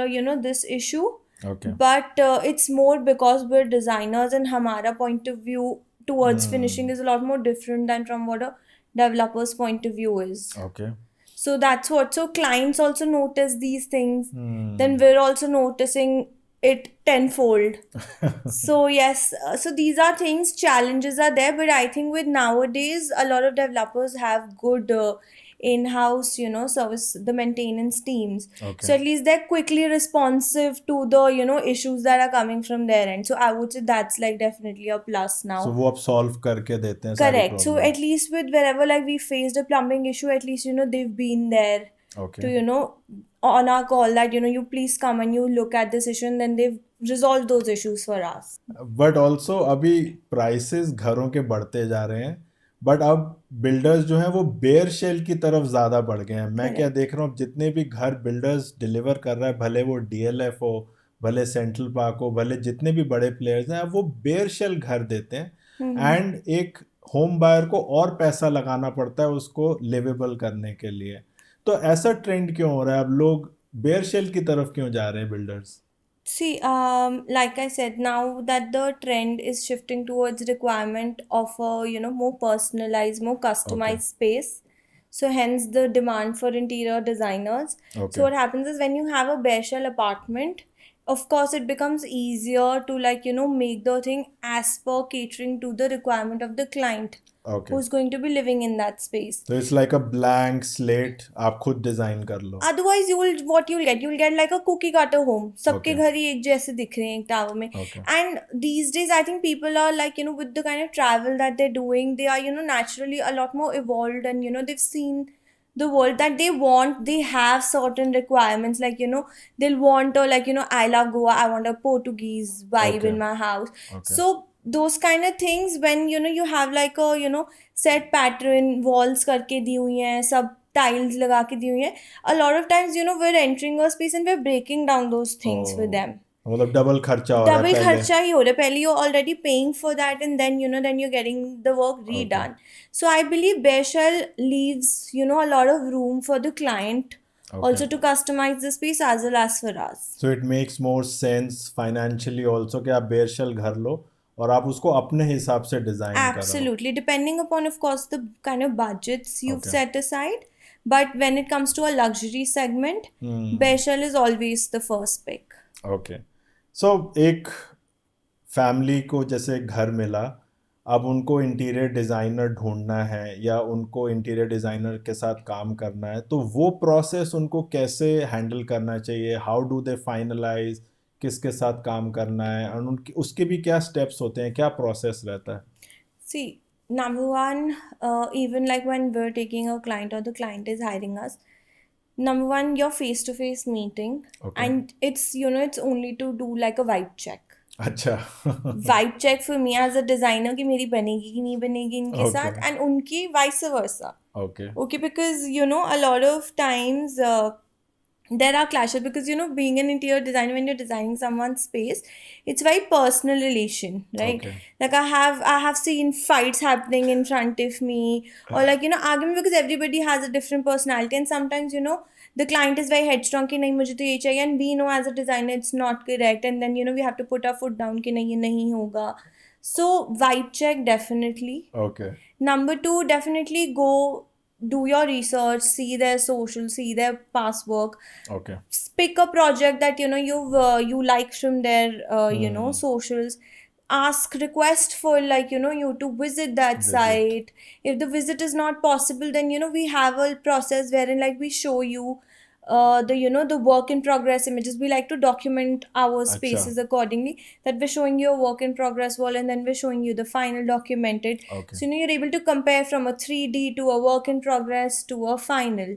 [SPEAKER 2] this issue.
[SPEAKER 1] Okay.
[SPEAKER 2] But it's more because we're designers and हमारा point of view towards finishing is a lot more different than from what a developer's point of view is.
[SPEAKER 1] Okay.
[SPEAKER 2] So that's what. So clients also notice these things.
[SPEAKER 1] Hmm.
[SPEAKER 2] Then we're also noticing it tenfold. So yes, so these are things, challenges are there, but I think with nowadays a lot of developers have good in-house service, the maintenance teams.
[SPEAKER 1] Okay.
[SPEAKER 2] So at least they're quickly responsive to the issues that are coming from their end. So I would say that's like definitely a plus now.
[SPEAKER 1] So वो अब solve करके देते हैं सारी
[SPEAKER 2] Correct. So
[SPEAKER 1] problem.
[SPEAKER 2] at least with wherever like we faced a plumbing issue, at least they've been there
[SPEAKER 1] Okay.
[SPEAKER 2] to on our call that you please come and you look at this issue, and then they've resolved those issues for us.
[SPEAKER 1] But also अभी prices घरों के बढ़ते जा रहे हैं, but अब builders जो हैं वो बेयर शेल की तरफ ज़्यादा बढ़ गए हैं। मैं क्या देख रहा हूँ, जितने भी घर बिल्डर्स डिलीवर कर रहा है, भले वो डीएलएफ हो, भले सेंट्रल पार्क हो, भले जितने भी बड़े प्लेयर्स हैं, अब वो बेयर शेल घर देते हैं एंड एक होम बायर को और पैसा लगाना पड़ता है उसको लिवेबल करने के लिए। तो ऐसा ट्रेंड क्यों हो रहा है? अब लोग बेयर शेल की तरफ क्यों जा रहे हैं builders?
[SPEAKER 2] See, like I said, now that the trend is shifting towards requirement of a more personalized, more customized space. So hence the demand for interior designers.
[SPEAKER 1] Okay.
[SPEAKER 2] So what happens is when you have a bare shell apartment, of course it becomes easier to like make the thing as per catering to the requirement of the client
[SPEAKER 1] Okay.
[SPEAKER 2] who's going to be living in that space.
[SPEAKER 1] तो it's like a blank slate, आप खुद design कर लो।
[SPEAKER 2] Otherwise you'll get like a cookie cutter home. सबके
[SPEAKER 1] Okay.
[SPEAKER 2] घर ही एक जैसे दिख रहे हैं एक टावर में.
[SPEAKER 1] Okay.
[SPEAKER 2] And these days I think people are like with the kind of travel that they're doing, they are naturally a lot more evolved, and they've seen the world that they have certain requirements, like they'll want like I love Goa, I want a Portuguese vibe
[SPEAKER 1] Okay.
[SPEAKER 2] in my house.
[SPEAKER 1] Okay.
[SPEAKER 2] So those kind of things, when you have like a set pattern, walls करके दी हुई हैं, सब tiles लगा के दी हुई हैं, a lot of times we're entering a space and we're breaking down those things with them.
[SPEAKER 1] मतलब double खर्चा हो रहा है
[SPEAKER 2] Double
[SPEAKER 1] पहले।
[SPEAKER 2] खर्चा ही हो रहा है पहले. You're already paying for that, and then then you're getting the work redone. So I believe bare shell leaves a lot of room for the client also to customize the space as well as for us.
[SPEAKER 1] So it makes more sense financially also कि आप bear shell घर लो और आप उसको अपने हिसाब से design करो।
[SPEAKER 2] Absolutely, depending upon of course the kind of budgets you've
[SPEAKER 1] Okay.
[SPEAKER 2] set aside. But when it comes to a luxury segment, bare shell is always the first pick.
[SPEAKER 1] Okay, so एक family को जैसे घर मिला, अब उनको interior designer ढूंढना है या उनको इंटीरियर डिज़ाइनर के साथ काम करना है, तो वो प्रोसेस उनको कैसे हैंडल करना चाहिए? हाउ डू दे फाइनलाइज किसके साथ काम करना है, और उनकी उसके भी क्या स्टेप्स होते हैं, क्या प्रोसेस रहता है?
[SPEAKER 2] See, number one, even like when we're taking a client or the client is hiring us, number one, your face-to-face meeting,
[SPEAKER 1] Okay.
[SPEAKER 2] and it's it's only to do like a vibe check.
[SPEAKER 1] अच्छा।
[SPEAKER 2] Vibe check for me as a designer कि मेरी बनेगी कि नहीं बनेगी इनके
[SPEAKER 1] Okay.
[SPEAKER 2] साथ, and उनकी vice versa.
[SPEAKER 1] Okay.
[SPEAKER 2] Okay, because a lot of times there are clashes, because being an interior designer, when you're designing someone's space, it's very personal relation, right?
[SPEAKER 1] Okay.
[SPEAKER 2] Like I have seen fights happening in front of me, or like argument, because everybody has a different personality, and sometimes the client is very headstrong कि नहीं मुझे तो ये चाहिए, and we know as a designer it's not correct, and then we have to put our foot down कि नहीं ये नहीं होगा. So vibe check definitely.
[SPEAKER 1] Okay.
[SPEAKER 2] Number two, definitely go do your research, see their social, see their past work,
[SPEAKER 1] Okay.
[SPEAKER 2] pick a project that you like from their socials, ask request for you to visit that
[SPEAKER 1] Visit.
[SPEAKER 2] site. If the visit is not possible, then we have a process wherein like we show you the work in progress images. We like to document our
[SPEAKER 1] अच्छा.
[SPEAKER 2] spaces accordingly, that we're showing you a work in progress wall and then we're showing you the final documented.
[SPEAKER 1] Okay.
[SPEAKER 2] So you're able to compare from a 3D to a work in progress to a final.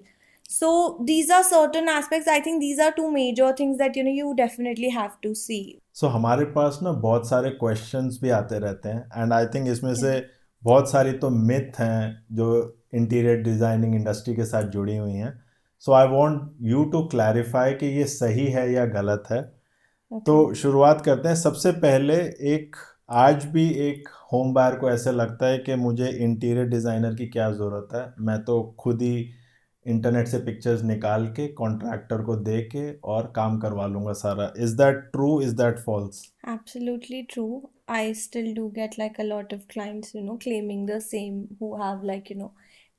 [SPEAKER 2] So these are certain aspects. I think these are two major things that you definitely have to see.
[SPEAKER 1] सो हमारे पास ना बहुत सारे questions भी आते रहते हैं and I think इसमें से
[SPEAKER 2] Yeah.
[SPEAKER 1] बहुत सारी तो मिथ हैं जो इंटीरियर डिज़ाइनिंग इंडस्ट्री के साथ जुड़ी हुई हैं. So I want you to clarify कि ये सही है या गलत है. तो
[SPEAKER 2] Okay.
[SPEAKER 1] शुरुआत करते हैं. सबसे पहले एक आज भी एक होम बायर को ऐसे लगता है कि मुझे इंटीरियर डिज़ाइनर की क्या ज़रूरत है, मैं तो खुद ही इंटरनेट से पिक्चर्स निकाल के कॉन्ट्रैक्टर को दे के और काम करवा लूँगा सारा. Is that true, is that false?
[SPEAKER 2] Absolutely true. I still do get like a lot of clients, claiming the same, who have like,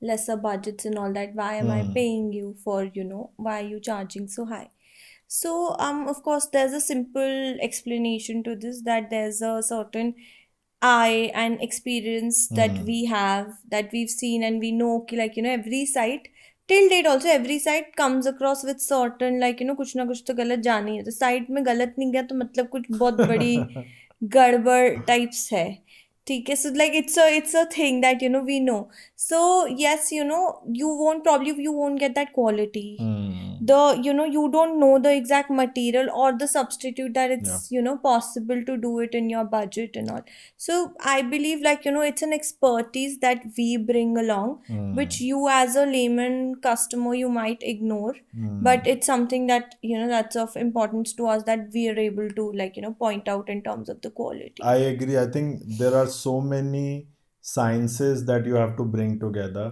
[SPEAKER 2] lesser budgets and all that. Why am I paying you for, why are you charging so high? So, of course, there's a simple explanation to this, that there's a certain eye and experience that we have, that we've seen, and we know कि like every site till date also every site comes across with certain like कुछ ना कुछ तो गलत जानी है. तो site में गलत नहीं गया तो मतलब कुछ बहुत बड़ी गड़बड़ टाइप्स है. ठीक है. So like it's a thing that we know. So yes, you won't get that quality. The you don't know the exact material or the substitute that it's possible to do it in your budget and all. So I believe like it's an expertise that we bring along, which you as a layman customer you might ignore, but it's something that that's of importance to us, that we are able to like point out in terms of the quality.
[SPEAKER 1] I agree. I think there are so many sciences that you have to bring together.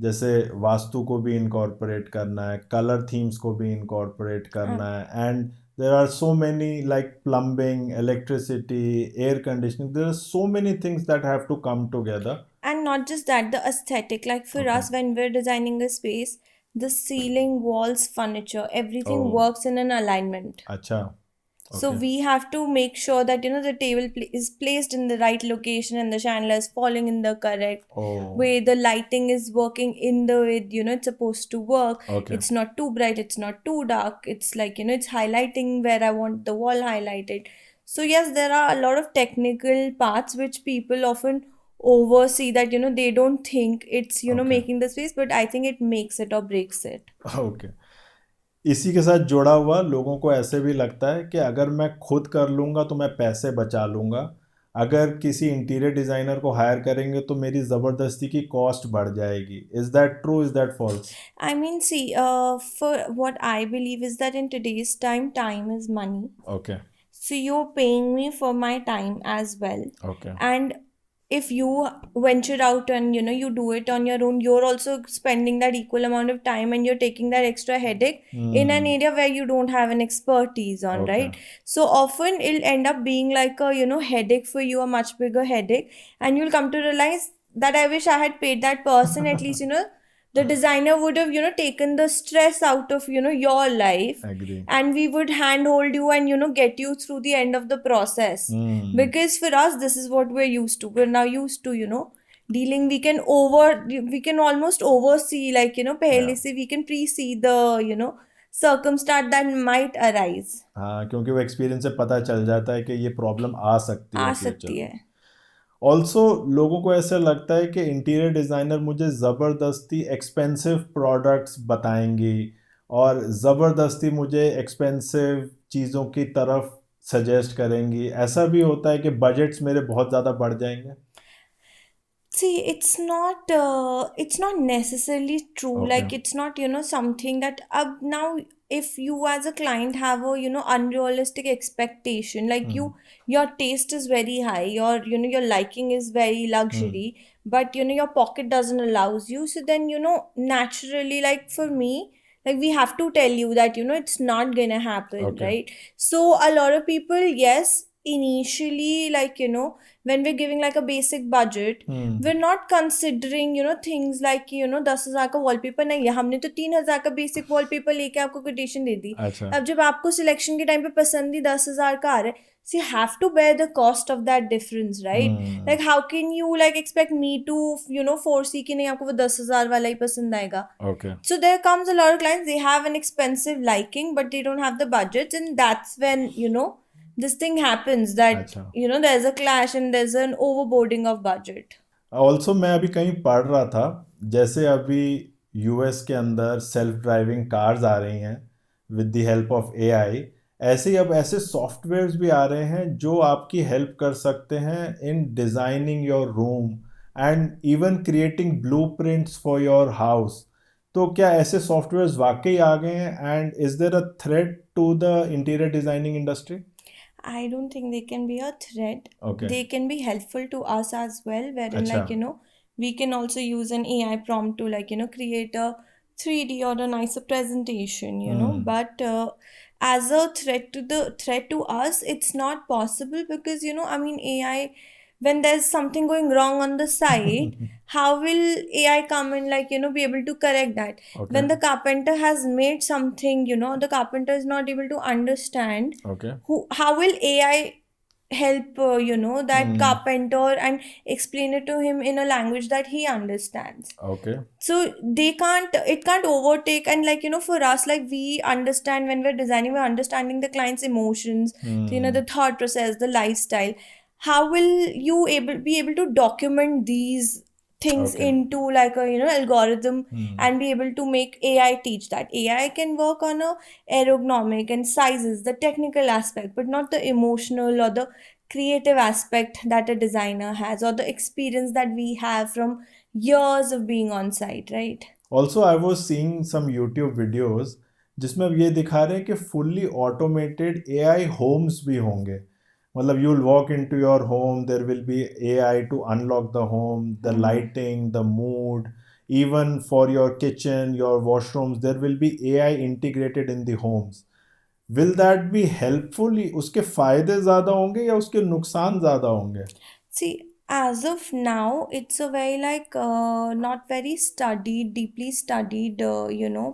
[SPEAKER 1] जैसे वास्तु को भी incorporate करना है, colour themes को भी incorporate करना है, and there are so many like plumbing, electricity, air conditioning. There are so many things that have to come together.
[SPEAKER 2] And not just that, the aesthetic, like for
[SPEAKER 1] Okay.
[SPEAKER 2] us when we're designing a space, the ceiling, walls, furniture, everything
[SPEAKER 1] Oh.
[SPEAKER 2] works in an alignment.
[SPEAKER 1] अच्छा.
[SPEAKER 2] So
[SPEAKER 1] Okay.
[SPEAKER 2] we have to make sure that the table is placed in the right location and the chandelier is falling in the correct
[SPEAKER 1] Oh.
[SPEAKER 2] way. The lighting is working in the way it's supposed to work.
[SPEAKER 1] Okay.
[SPEAKER 2] It's not too bright, it's not too dark. It's like it's highlighting where I want the wall highlighted. So yes, there are a lot of technical parts which people often oversee, that they don't think it's
[SPEAKER 1] Okay.
[SPEAKER 2] making the space, but I think it makes it or breaks it.
[SPEAKER 1] Okay. इसी के साथ जुड़ा हुआ लोगों को ऐसे भी लगता है कि अगर मैं खुद कर लूँगा तो मैं पैसे बचा लूँगा, अगर किसी इंटीरियर डिज़ाइनर को हायर करेंगे तो मेरी ज़बरदस्ती की कॉस्ट बढ़ जाएगी. Is that true, is that false?
[SPEAKER 2] I mean, see, for what I believe is that in today's time is money.
[SPEAKER 1] Okay.
[SPEAKER 2] So you're paying me for my time as well.
[SPEAKER 1] Okay.
[SPEAKER 2] And if you venture out and you do it on your own, you're also spending that equal amount of time and you're taking that extra headache in an area where you don't have an expertise on,
[SPEAKER 1] Okay.
[SPEAKER 2] right? So often it'll end up being like a headache for you, a much bigger headache, and you'll come to realize that I wish I had paid that person. At least the designer would have taken the stress out of your life,
[SPEAKER 1] Agree.
[SPEAKER 2] and we would handhold you and get you through the end of the process. Because for us this is what we're used to. We're now used to dealing. We can almost oversee, like pehle se we can pre-see the circumstance that might arise.
[SPEAKER 1] हाँ, क्योंकि वो experience से पता चल जाता है कि ये प्रॉब्लम आ सकती है
[SPEAKER 2] आ
[SPEAKER 1] फ्यूचर
[SPEAKER 2] सकती
[SPEAKER 1] में.
[SPEAKER 2] है.
[SPEAKER 1] ऑल्सो लोगों को ऐसा लगता है कि इंटीरियर डिज़ाइनर मुझे ज़बरदस्ती एक्सपेंसिव प्रोडक्ट्स बताएंगी और ज़बरदस्ती मुझे एक्सपेंसिव चीज़ों की तरफ सजेस्ट करेंगी. ऐसा भी होता है कि बजट्स मेरे बहुत ज़्यादा बढ़ जाएंगे.
[SPEAKER 2] See, it's not necessarily true.
[SPEAKER 1] Okay.
[SPEAKER 2] Like it's not something that now if you as a client have a unrealistic expectation, like your taste is very high, your liking is very luxury, but your pocket doesn't allows you. So then naturally, like for me, like we have to tell you that it's not gonna happen,
[SPEAKER 1] Okay.
[SPEAKER 2] right? So a lot of people, yes, initially, like, when we're giving like a basic budget, we're not considering, things like, 10,000 का wallpaper नहीं है, हमने तो 3,000 का basic wallpaper लेके आपको quotation दे दी.
[SPEAKER 1] अच्छा.
[SPEAKER 2] अब जब आपको selection के time पे पसंद ही 10,000 का आ रहा है, so you have to bear the cost of that difference, right? Like how can you like expect me to foresee कि नहीं आपको वो 10,000 वाला ही पसंद आएगा?
[SPEAKER 1] Okay.
[SPEAKER 2] So there comes a lot of clients, they have an expensive liking but they don't have the budget, and that's when this thing happens that
[SPEAKER 1] अच्छा.
[SPEAKER 2] there's a clash and there's an overboarding of budget.
[SPEAKER 1] Also मैं अभी कहीं पढ़ रहा था, जैसे अभी US के अंदर सेल्फ ड्राइविंग कार्स आ रही हैं with the help of AI, ऐसे ही अब ऐसे सॉफ्टवेयर्स भी आ रहे हैं जो आपकी हेल्प कर सकते हैं in designing your room and even creating blueprints for your house. तो क्या ऐसे सॉफ्टवेयर्स वाकई आ गए हैं, and is there a threat to the interior designing industry?
[SPEAKER 2] I don't think they can be a threat.
[SPEAKER 1] Okay.
[SPEAKER 2] They can be helpful to us as well, wherein
[SPEAKER 1] Acha.
[SPEAKER 2] like, we can also use an AI prompt to like, create a 3D or a nicer presentation, but as a threat to us, it's not possible because, I mean, AI, when there's something going wrong on the site, how will AI come and like, be able to correct that?
[SPEAKER 1] Okay.
[SPEAKER 2] When the carpenter has made something, the carpenter is not able to understand,
[SPEAKER 1] Okay.
[SPEAKER 2] how will AI help, that carpenter and explain it to him in a language that he understands?
[SPEAKER 1] Okay.
[SPEAKER 2] So it can't overtake, and like, for us, like we understand when we're designing, we're understanding the client's emotions, the thought process, the lifestyle. How will you be able to document these things
[SPEAKER 1] Okay.
[SPEAKER 2] into like a algorithm and be able to make AI teach that? AI can work on a ergonomic and sizes, the technical aspect, but not the emotional or the creative aspect that a designer has, or the experience that we have from years of being on site, right?
[SPEAKER 1] Also I was seeing some YouTube videos जिसमें अब ये दिखा रहे हैं कि fully automated AI Holmes भी होंगे. मतलब you will walk into your home, there will be AI to unlock the home, the lighting, the mood, even for your kitchen, your washrooms, there will be AI integrated in the homes. Will that be helpful? उसके फायदे ज़्यादा होंगे या उसके नुकसान ज़्यादा होंगे?
[SPEAKER 2] See, as of now, it's a very like not very deeply studied,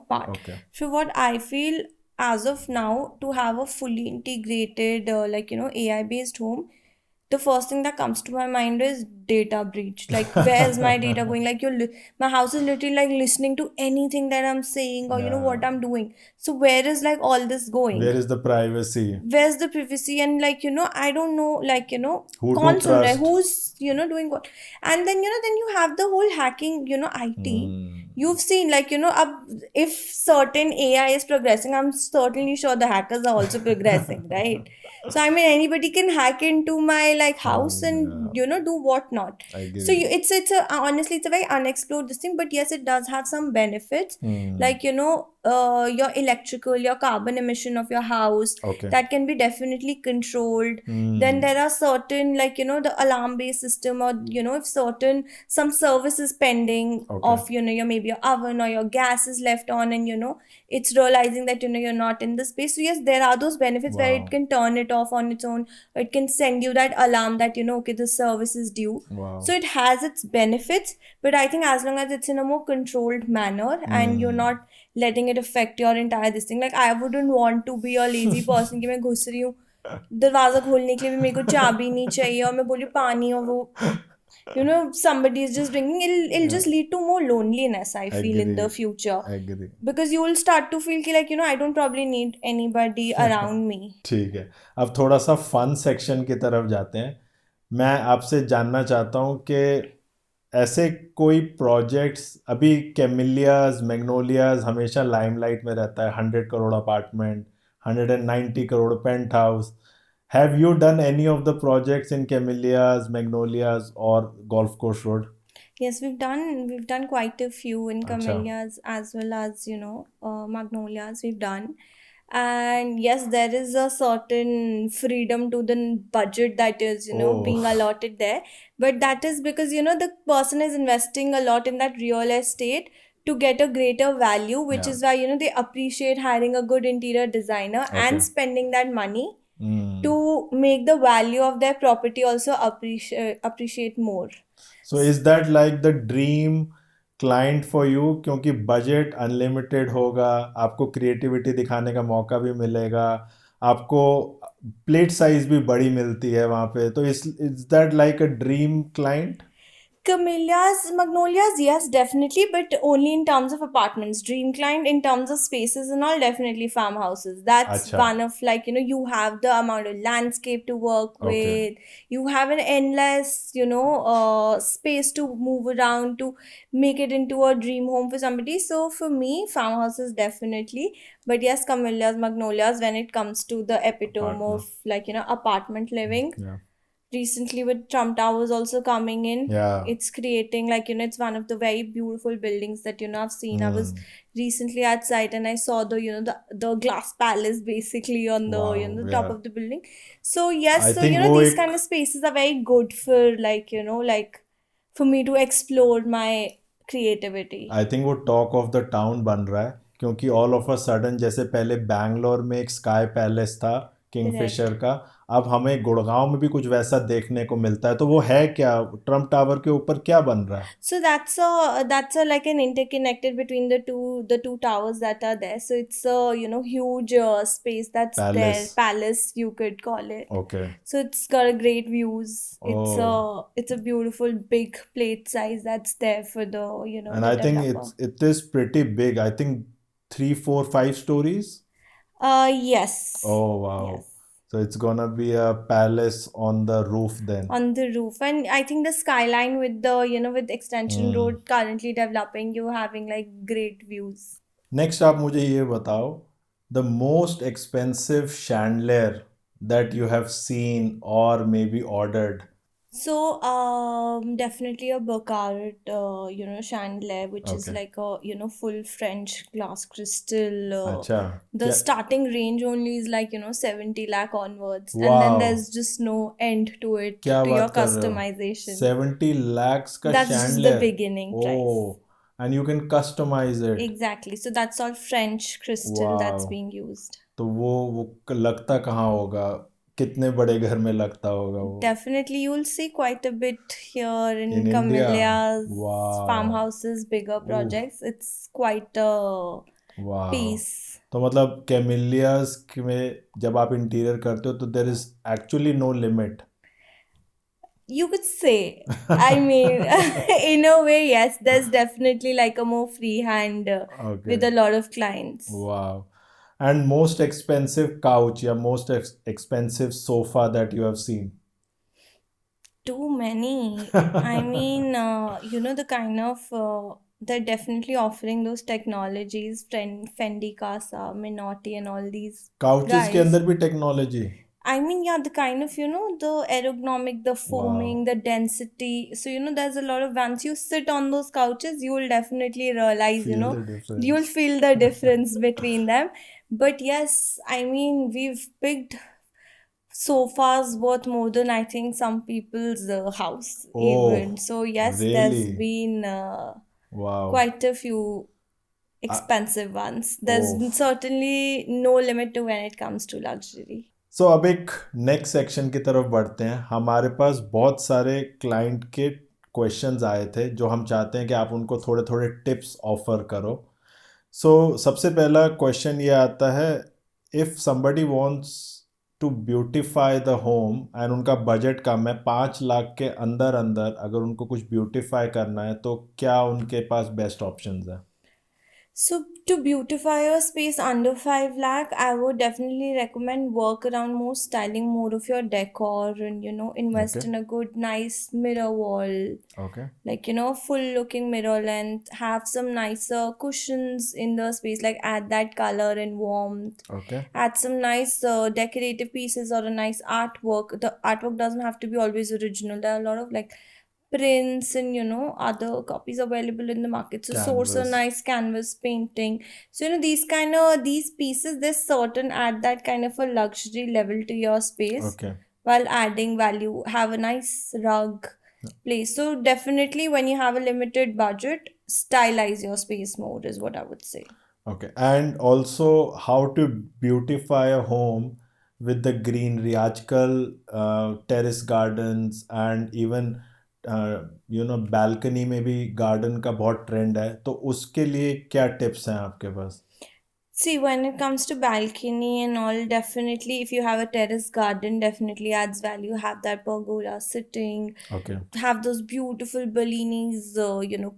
[SPEAKER 2] part.
[SPEAKER 1] Okay.
[SPEAKER 2] So what I feel, as of now, to have a fully integrated, AI based home, the first thing that comes to my mind is data breach. Like, where's my data going? Like, my house is literally like listening to anything that I'm saying, or what I'm doing. So where is like all this going?
[SPEAKER 1] Where is the privacy?
[SPEAKER 2] Where's the privacy? And like, I don't know, like,
[SPEAKER 1] Who to
[SPEAKER 2] कौन सुन रहा है,
[SPEAKER 1] trust?
[SPEAKER 2] who's doing what? And then then you have the whole hacking, IT. You've seen like, if certain AI is progressing, I'm certainly sure the hackers are also progressing, right? So I mean, anybody can hack into my like house and do whatnot.
[SPEAKER 1] I agree.
[SPEAKER 2] So it's a honestly, it's a very unexplored this thing, but yes, it does have some benefits. Like, your electrical, your carbon emission of your house,
[SPEAKER 1] Okay.
[SPEAKER 2] that can be definitely controlled. Then there are certain like, the alarm based system, or if certain some service is pending,
[SPEAKER 1] Okay.
[SPEAKER 2] of your maybe your oven or your gas is left on, and it's realizing that you're not in the space. So yes, there are those benefits where
[SPEAKER 1] Wow.
[SPEAKER 2] it can turn it off on its own, or it can send you that alarm that okay, the service is due.
[SPEAKER 1] Wow.
[SPEAKER 2] So it has its benefits, but I think as long as it's in a more controlled manner and you're not letting it affect your entire this thing. Like, I wouldn't want to be a lazy person कि मैं घुस रही हूँ, दरवाजा खोलने के लिए भी मेरे को चाबी नहीं चाहिए, और मैं बोली पानी, और वो somebody is just bringing, it'll just lead to more loneliness, I feel, in the
[SPEAKER 1] Agree.
[SPEAKER 2] future.
[SPEAKER 1] I agree.
[SPEAKER 2] Because you will start to feel like, I don't probably need anybody around me.
[SPEAKER 1] ठीक है, अब थोड़ा सा fun section की तरफ जाते हैं. मैं आपसे जानना चाहता हूँ कि ऐसे कोई प्रोजेक्ट्स, अभी कैमिलियाज, मैग्नोलियाज हमेशा लाइमलाइट में रहता है, 100 crore apartment, 190 crore penthouse. Have you done any of the projects in Camellias, Magnolias, or Golf Course Road?
[SPEAKER 2] Yes, we've done quite a few in
[SPEAKER 1] Acha.
[SPEAKER 2] Camellias as well as Magnolias we've done. And yes, there is a certain freedom to the budget that is
[SPEAKER 1] Oh.
[SPEAKER 2] being allotted there, but that is because the person is investing a lot in that real estate to get a greater value, which
[SPEAKER 1] Yeah.
[SPEAKER 2] is why they appreciate hiring a good interior designer
[SPEAKER 1] Okay.
[SPEAKER 2] and spending that money to make the value of their property also appreciate more.
[SPEAKER 1] So is that like the dream client for you? क्योंकि budget unlimited होगा, आपको creativity दिखाने का मौका भी मिलेगा, आपको plate size भी बड़ी मिलती है वहाँ पे, तो is that like a dream client?
[SPEAKER 2] Camellias, Magnolias, yes, definitely, but only in terms of apartments. Dream client in terms of spaces and all, definitely farmhouses. That's
[SPEAKER 1] अच्छा,
[SPEAKER 2] one of, like, you have the amount of landscape to work
[SPEAKER 1] okay,
[SPEAKER 2] with. You have an endless, space to move around to make it into a dream home for somebody. So for me, farmhouses definitely. But yes, Camellias, Magnolias, when it comes to the epitome
[SPEAKER 1] apartment,
[SPEAKER 2] of, like, apartment living,
[SPEAKER 1] या
[SPEAKER 2] recently with Trump Towers also coming in,
[SPEAKER 1] या
[SPEAKER 2] it's creating, like, it's one of the very beautiful buildings that I've seen. I was
[SPEAKER 1] hmm,
[SPEAKER 2] recently at site and I saw the the glass palace basically on the
[SPEAKER 1] wow,
[SPEAKER 2] the
[SPEAKER 1] या
[SPEAKER 2] top of the building. So yes,
[SPEAKER 1] I
[SPEAKER 2] so
[SPEAKER 1] think वो
[SPEAKER 2] these
[SPEAKER 1] एक,
[SPEAKER 2] kind of spaces are very good for, like, like, for me to explore my creativity.
[SPEAKER 1] I think वो talk of the town बन रहा है, क्योंकि all of a sudden जैसे पहले बैंगलोर में एक स्काई पैलेस था किंगफिशर
[SPEAKER 2] Correct.
[SPEAKER 1] का, अब हमें गुड़गांव में भी कुछ वैसा देखने को मिलता है, तो वो है क्या? ट्रम्प टावर के ऊपर क्या बन रहा है?
[SPEAKER 2] So that's a like an interconnected between the two towers that are there. So it's a huge space that's
[SPEAKER 1] palace,
[SPEAKER 2] there, palace you could call it.
[SPEAKER 1] Okay,
[SPEAKER 2] So it's got a great views. It's
[SPEAKER 1] oh,
[SPEAKER 2] a it's a beautiful big plate size that's there for the
[SPEAKER 1] and
[SPEAKER 2] the
[SPEAKER 1] I think
[SPEAKER 2] developer.
[SPEAKER 1] It is pretty big, I think 3 4 5 stories.
[SPEAKER 2] Yes,
[SPEAKER 1] Oh wow,
[SPEAKER 2] yes,
[SPEAKER 1] so it's gonna be a palace on the roof then.
[SPEAKER 2] on the roof, and I think the skyline with the with Extension
[SPEAKER 1] Hmm.
[SPEAKER 2] Road currently developing, you having like great views.
[SPEAKER 1] Next आप मुझे ये बताओ, the most expensive chandelier that you have seen or maybe ordered?
[SPEAKER 2] So, definitely a Baccarat, chandelier, which is
[SPEAKER 1] okay,
[SPEAKER 2] like a, full French glass crystal.
[SPEAKER 1] अच्छा,
[SPEAKER 2] The
[SPEAKER 1] क्या,
[SPEAKER 2] starting range only is like, 70 lakh onwards. And then
[SPEAKER 1] wow,
[SPEAKER 2] there's just no end to it,
[SPEAKER 1] क्या
[SPEAKER 2] to your
[SPEAKER 1] बात कर रहे हो,
[SPEAKER 2] customization.
[SPEAKER 1] 70 lakhs का
[SPEAKER 2] That's just the
[SPEAKER 1] chandelier?
[SPEAKER 2] beginning price.
[SPEAKER 1] Oh, and you can customise it?
[SPEAKER 2] Exactly. So that's all French crystal that's
[SPEAKER 1] wow,
[SPEAKER 2] being used.
[SPEAKER 1] तो वो लगता कहाँ होगा, कितने बड़े घर में लगता होगा वो?
[SPEAKER 2] Definitely, you'll see quite a bit here in
[SPEAKER 1] in India?
[SPEAKER 2] Camellias,
[SPEAKER 1] wow,
[SPEAKER 2] farmhouses, bigger
[SPEAKER 1] oh,
[SPEAKER 2] projects. It's quite a
[SPEAKER 1] wow,
[SPEAKER 2] piece.
[SPEAKER 1] तो मतलब कैमिलियाज में जब आप इंटीरियर करते हो तो there is actually no limit?
[SPEAKER 2] You could say. I mean, in a way, yes, there's definitely like a more free hand
[SPEAKER 1] okay,
[SPEAKER 2] with a lot of clients.
[SPEAKER 1] Wow, and most expensive couch या most expensive sofa that you have seen?
[SPEAKER 2] Too many. I mean, the kind of they're definitely offering those technologies, Fendi Casa, Minotti, and all these
[SPEAKER 1] couches के
[SPEAKER 2] guys.
[SPEAKER 1] अंदर भी technology?
[SPEAKER 2] I mean, yeah, the kind of, the ergonomic, the foaming,
[SPEAKER 1] wow,
[SPEAKER 2] the density. So, there's a lot of, once you sit on those couches, you will definitely realize,
[SPEAKER 1] feel the
[SPEAKER 2] you'll
[SPEAKER 1] difference,
[SPEAKER 2] feel the difference between them. But yes, I mean, we've picked sofas worth more than I think some people's house
[SPEAKER 1] oh,
[SPEAKER 2] even. So, yes,
[SPEAKER 1] really,
[SPEAKER 2] there's been
[SPEAKER 1] wow,
[SPEAKER 2] quite a few expensive ones. There's
[SPEAKER 1] oh,
[SPEAKER 2] certainly no limit to when it comes to luxury.
[SPEAKER 1] सो अब एक next section की तरफ बढ़ते हैं। हमारे पास बहुत सारे client के क्वेश्चंस आए थे जो हम चाहते हैं कि आप उनको थोड़े थोड़े टिप्स ऑफर करो। सो सबसे पहला क्वेश्चन ये आता है, if somebody wants to beautify the home and उनका बजट कम है, 5 लाख के अंदर अंदर अगर उनको कुछ ब्यूटिफाई करना है तो क्या उनके पास बेस्ट ऑप्शंस है?
[SPEAKER 2] So to beautify your space under 5 lakh, I would definitely recommend work around more styling more of your decor and invest
[SPEAKER 1] Okay.
[SPEAKER 2] in a good nice mirror wall,
[SPEAKER 1] okay,
[SPEAKER 2] like full looking mirror length, have some nicer cushions in the space, like add that color and warmth,
[SPEAKER 1] okay,
[SPEAKER 2] add some nice decorative pieces or a nice artwork. The artwork doesn't have to be always original. There are a lot of like prints and other copies available in the market, so source a
[SPEAKER 1] canvas,
[SPEAKER 2] nice canvas painting. So these pieces, they certain add that kind of a luxury level to your space
[SPEAKER 1] okay,
[SPEAKER 2] while adding value. Have a nice rug place. So definitely when you have a limited budget, stylize your space more is what I would say.
[SPEAKER 1] Okay, and also how to beautify a home with the greenery. आजकल terrace gardens and even balcony में भी garden का बहुत trend है, तो उसके लिए क्या टिप्स हैं आपके पास?
[SPEAKER 2] See, when it comes to balcony and all, definitely if you have a terrace garden, definitely adds value. Have that pergola sitting,
[SPEAKER 1] Okay.
[SPEAKER 2] have those beautiful Bellinis,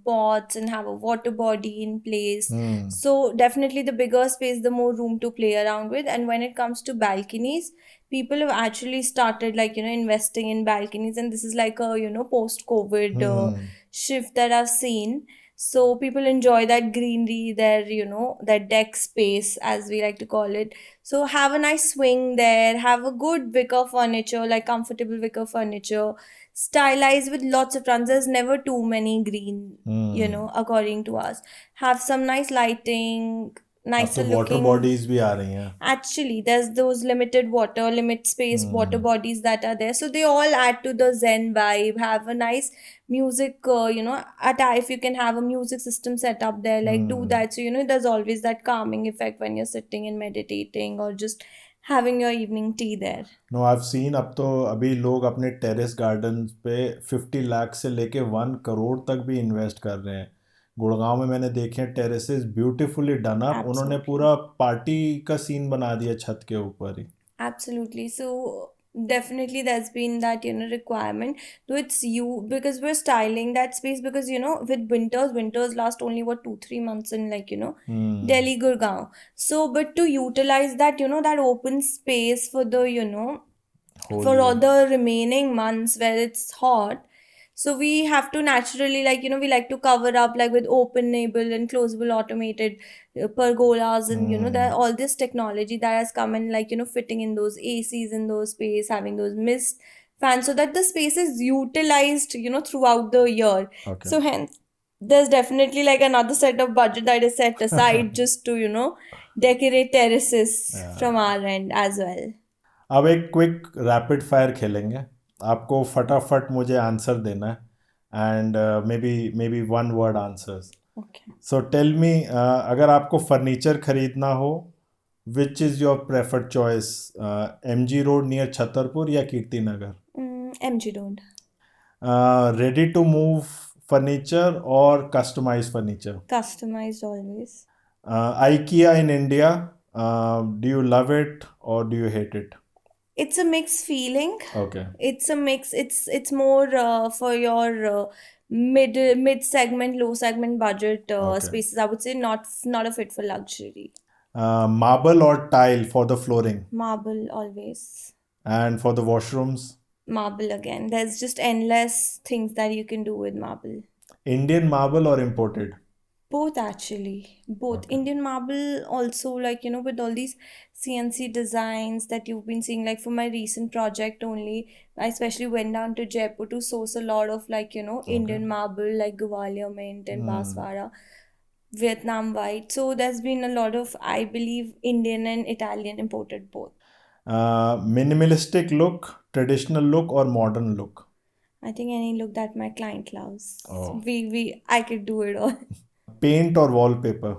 [SPEAKER 2] pots, and have a water body in place. So definitely the bigger space, the more room to play around with. And when it comes to balconies, people have actually started investing in balconies, and this is like a post-COVID shift that I've seen. So people enjoy that greenery, their deck space, as we like to call it. So have a nice swing there, have a good wicker furniture, like comfortable wicker furniture, stylized with lots of runs. There's never too many green, according to us. Have some nice lighting,
[SPEAKER 1] अब
[SPEAKER 2] nicer
[SPEAKER 1] तो water
[SPEAKER 2] looking.
[SPEAKER 1] Bodies भी आ रही हैं.
[SPEAKER 2] Actually, there's those limit space water bodies that are there. So they all add to the Zen vibe. Have a nice music, if you can have a music system set up there, like do that. So, there's always that calming effect when you're sitting and meditating or just having your evening tea there.
[SPEAKER 1] No, I have seen, अब तो अभी लोग अपने terrace garden पे 50 लाख से लेके 1 करोड़ तक भी इन्वेस्ट कर रहे हैं. गुड़गांव में मैंने देखे हैं टेरेसेस ब्यूटीफुली डन अप. उन्होंने
[SPEAKER 2] Absolutely.
[SPEAKER 1] पूरा पार्टी का सीन बना दिया छत के ऊपर ही.
[SPEAKER 2] Absolutely. So definitely there's been that requirement. So it's you, because we're styling that space, because with winters last only 2-3 months in Delhi, Gurgaon. So but to utilize that that open space for the for all the remaining months where it's hot, so we have to naturally we like to cover up like with openable and closable automated pergolas, and there all this technology that has come in, fitting in those ACs in those space, having those mist fans, so that the space is utilized throughout the year.
[SPEAKER 1] Okay.
[SPEAKER 2] So hence there's definitely like another set of budget that is set aside just to decorate terraces from our end as well.
[SPEAKER 1] अब एक quick rapid fire खेलेंगे. आपको फटाफट मुझे answer देना है, and maybe 1 word answers.
[SPEAKER 2] Okay.
[SPEAKER 1] So tell me, अगर आपको फर्नीचर खरीदना हो, which is your preferred choice? MG road near Chhatarpur या Kirti Nagar?
[SPEAKER 2] MG Road.
[SPEAKER 1] Ready to move furniture or customise furniture?
[SPEAKER 2] Customized always.
[SPEAKER 1] IKEA in India, do you love it or do you hate it?
[SPEAKER 2] It's a mixed feeling.
[SPEAKER 1] Okay.
[SPEAKER 2] It's a mix. It's more for your mid segment, low segment budget
[SPEAKER 1] Okay.
[SPEAKER 2] spaces. I would say not a fit for luxury.
[SPEAKER 1] Marble or tile for the flooring?
[SPEAKER 2] Marble always.
[SPEAKER 1] And for the washrooms?
[SPEAKER 2] Marble again. There's just endless things that you can do with marble.
[SPEAKER 1] Indian marble or imported?
[SPEAKER 2] Both actually. Both.
[SPEAKER 1] Okay.
[SPEAKER 2] Indian marble also, with all these CNC designs that you've been seeing, like for my recent project only, I especially went down to Jaipur to source a lot of Indian marble, like Gwalior mint and Baswara, Vietnam white. So there's been a lot of, I believe, Indian and Italian imported both.
[SPEAKER 1] Minimalistic look, traditional look or modern look?
[SPEAKER 2] I think any look that my client loves.
[SPEAKER 1] Oh.
[SPEAKER 2] I could do it all.
[SPEAKER 1] Paint or wallpaper?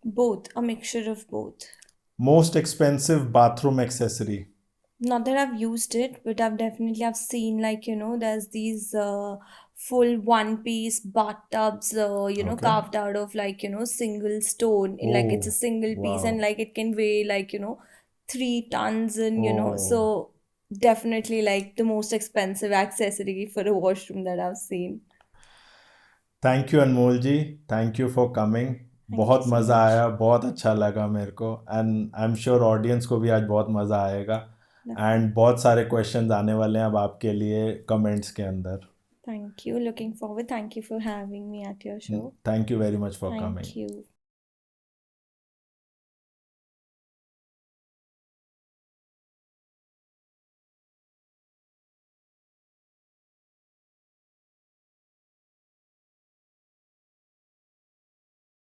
[SPEAKER 2] Both, a mixture of both.
[SPEAKER 1] Most expensive bathroom accessory?
[SPEAKER 2] Not that I've used it, but I've seen there's these full one-piece bathtubs,
[SPEAKER 1] Okay.
[SPEAKER 2] carved out of single stone. Like it's a
[SPEAKER 1] Oh,
[SPEAKER 2] single piece,
[SPEAKER 1] wow.
[SPEAKER 2] and it can weigh 3 tons, and
[SPEAKER 1] Oh.
[SPEAKER 2] so definitely the most expensive accessory for a washroom that I've seen.
[SPEAKER 1] Thank you Anmol ji, thank you for coming. बहुत
[SPEAKER 2] you so
[SPEAKER 1] मज़ा आया, बहुत अच्छा लगा मेरे को, and I am sure audience को भी आज बहुत मज़ा आएगा. एंड बहुत सारे क्वेश्चंस आने वाले हैं अब आपके लिए कमेंट्स के अंदर.
[SPEAKER 2] Thank you. Looking forward. Thank you for having me at your show.
[SPEAKER 1] Thank you very much for
[SPEAKER 2] Thank
[SPEAKER 1] coming.
[SPEAKER 2] you.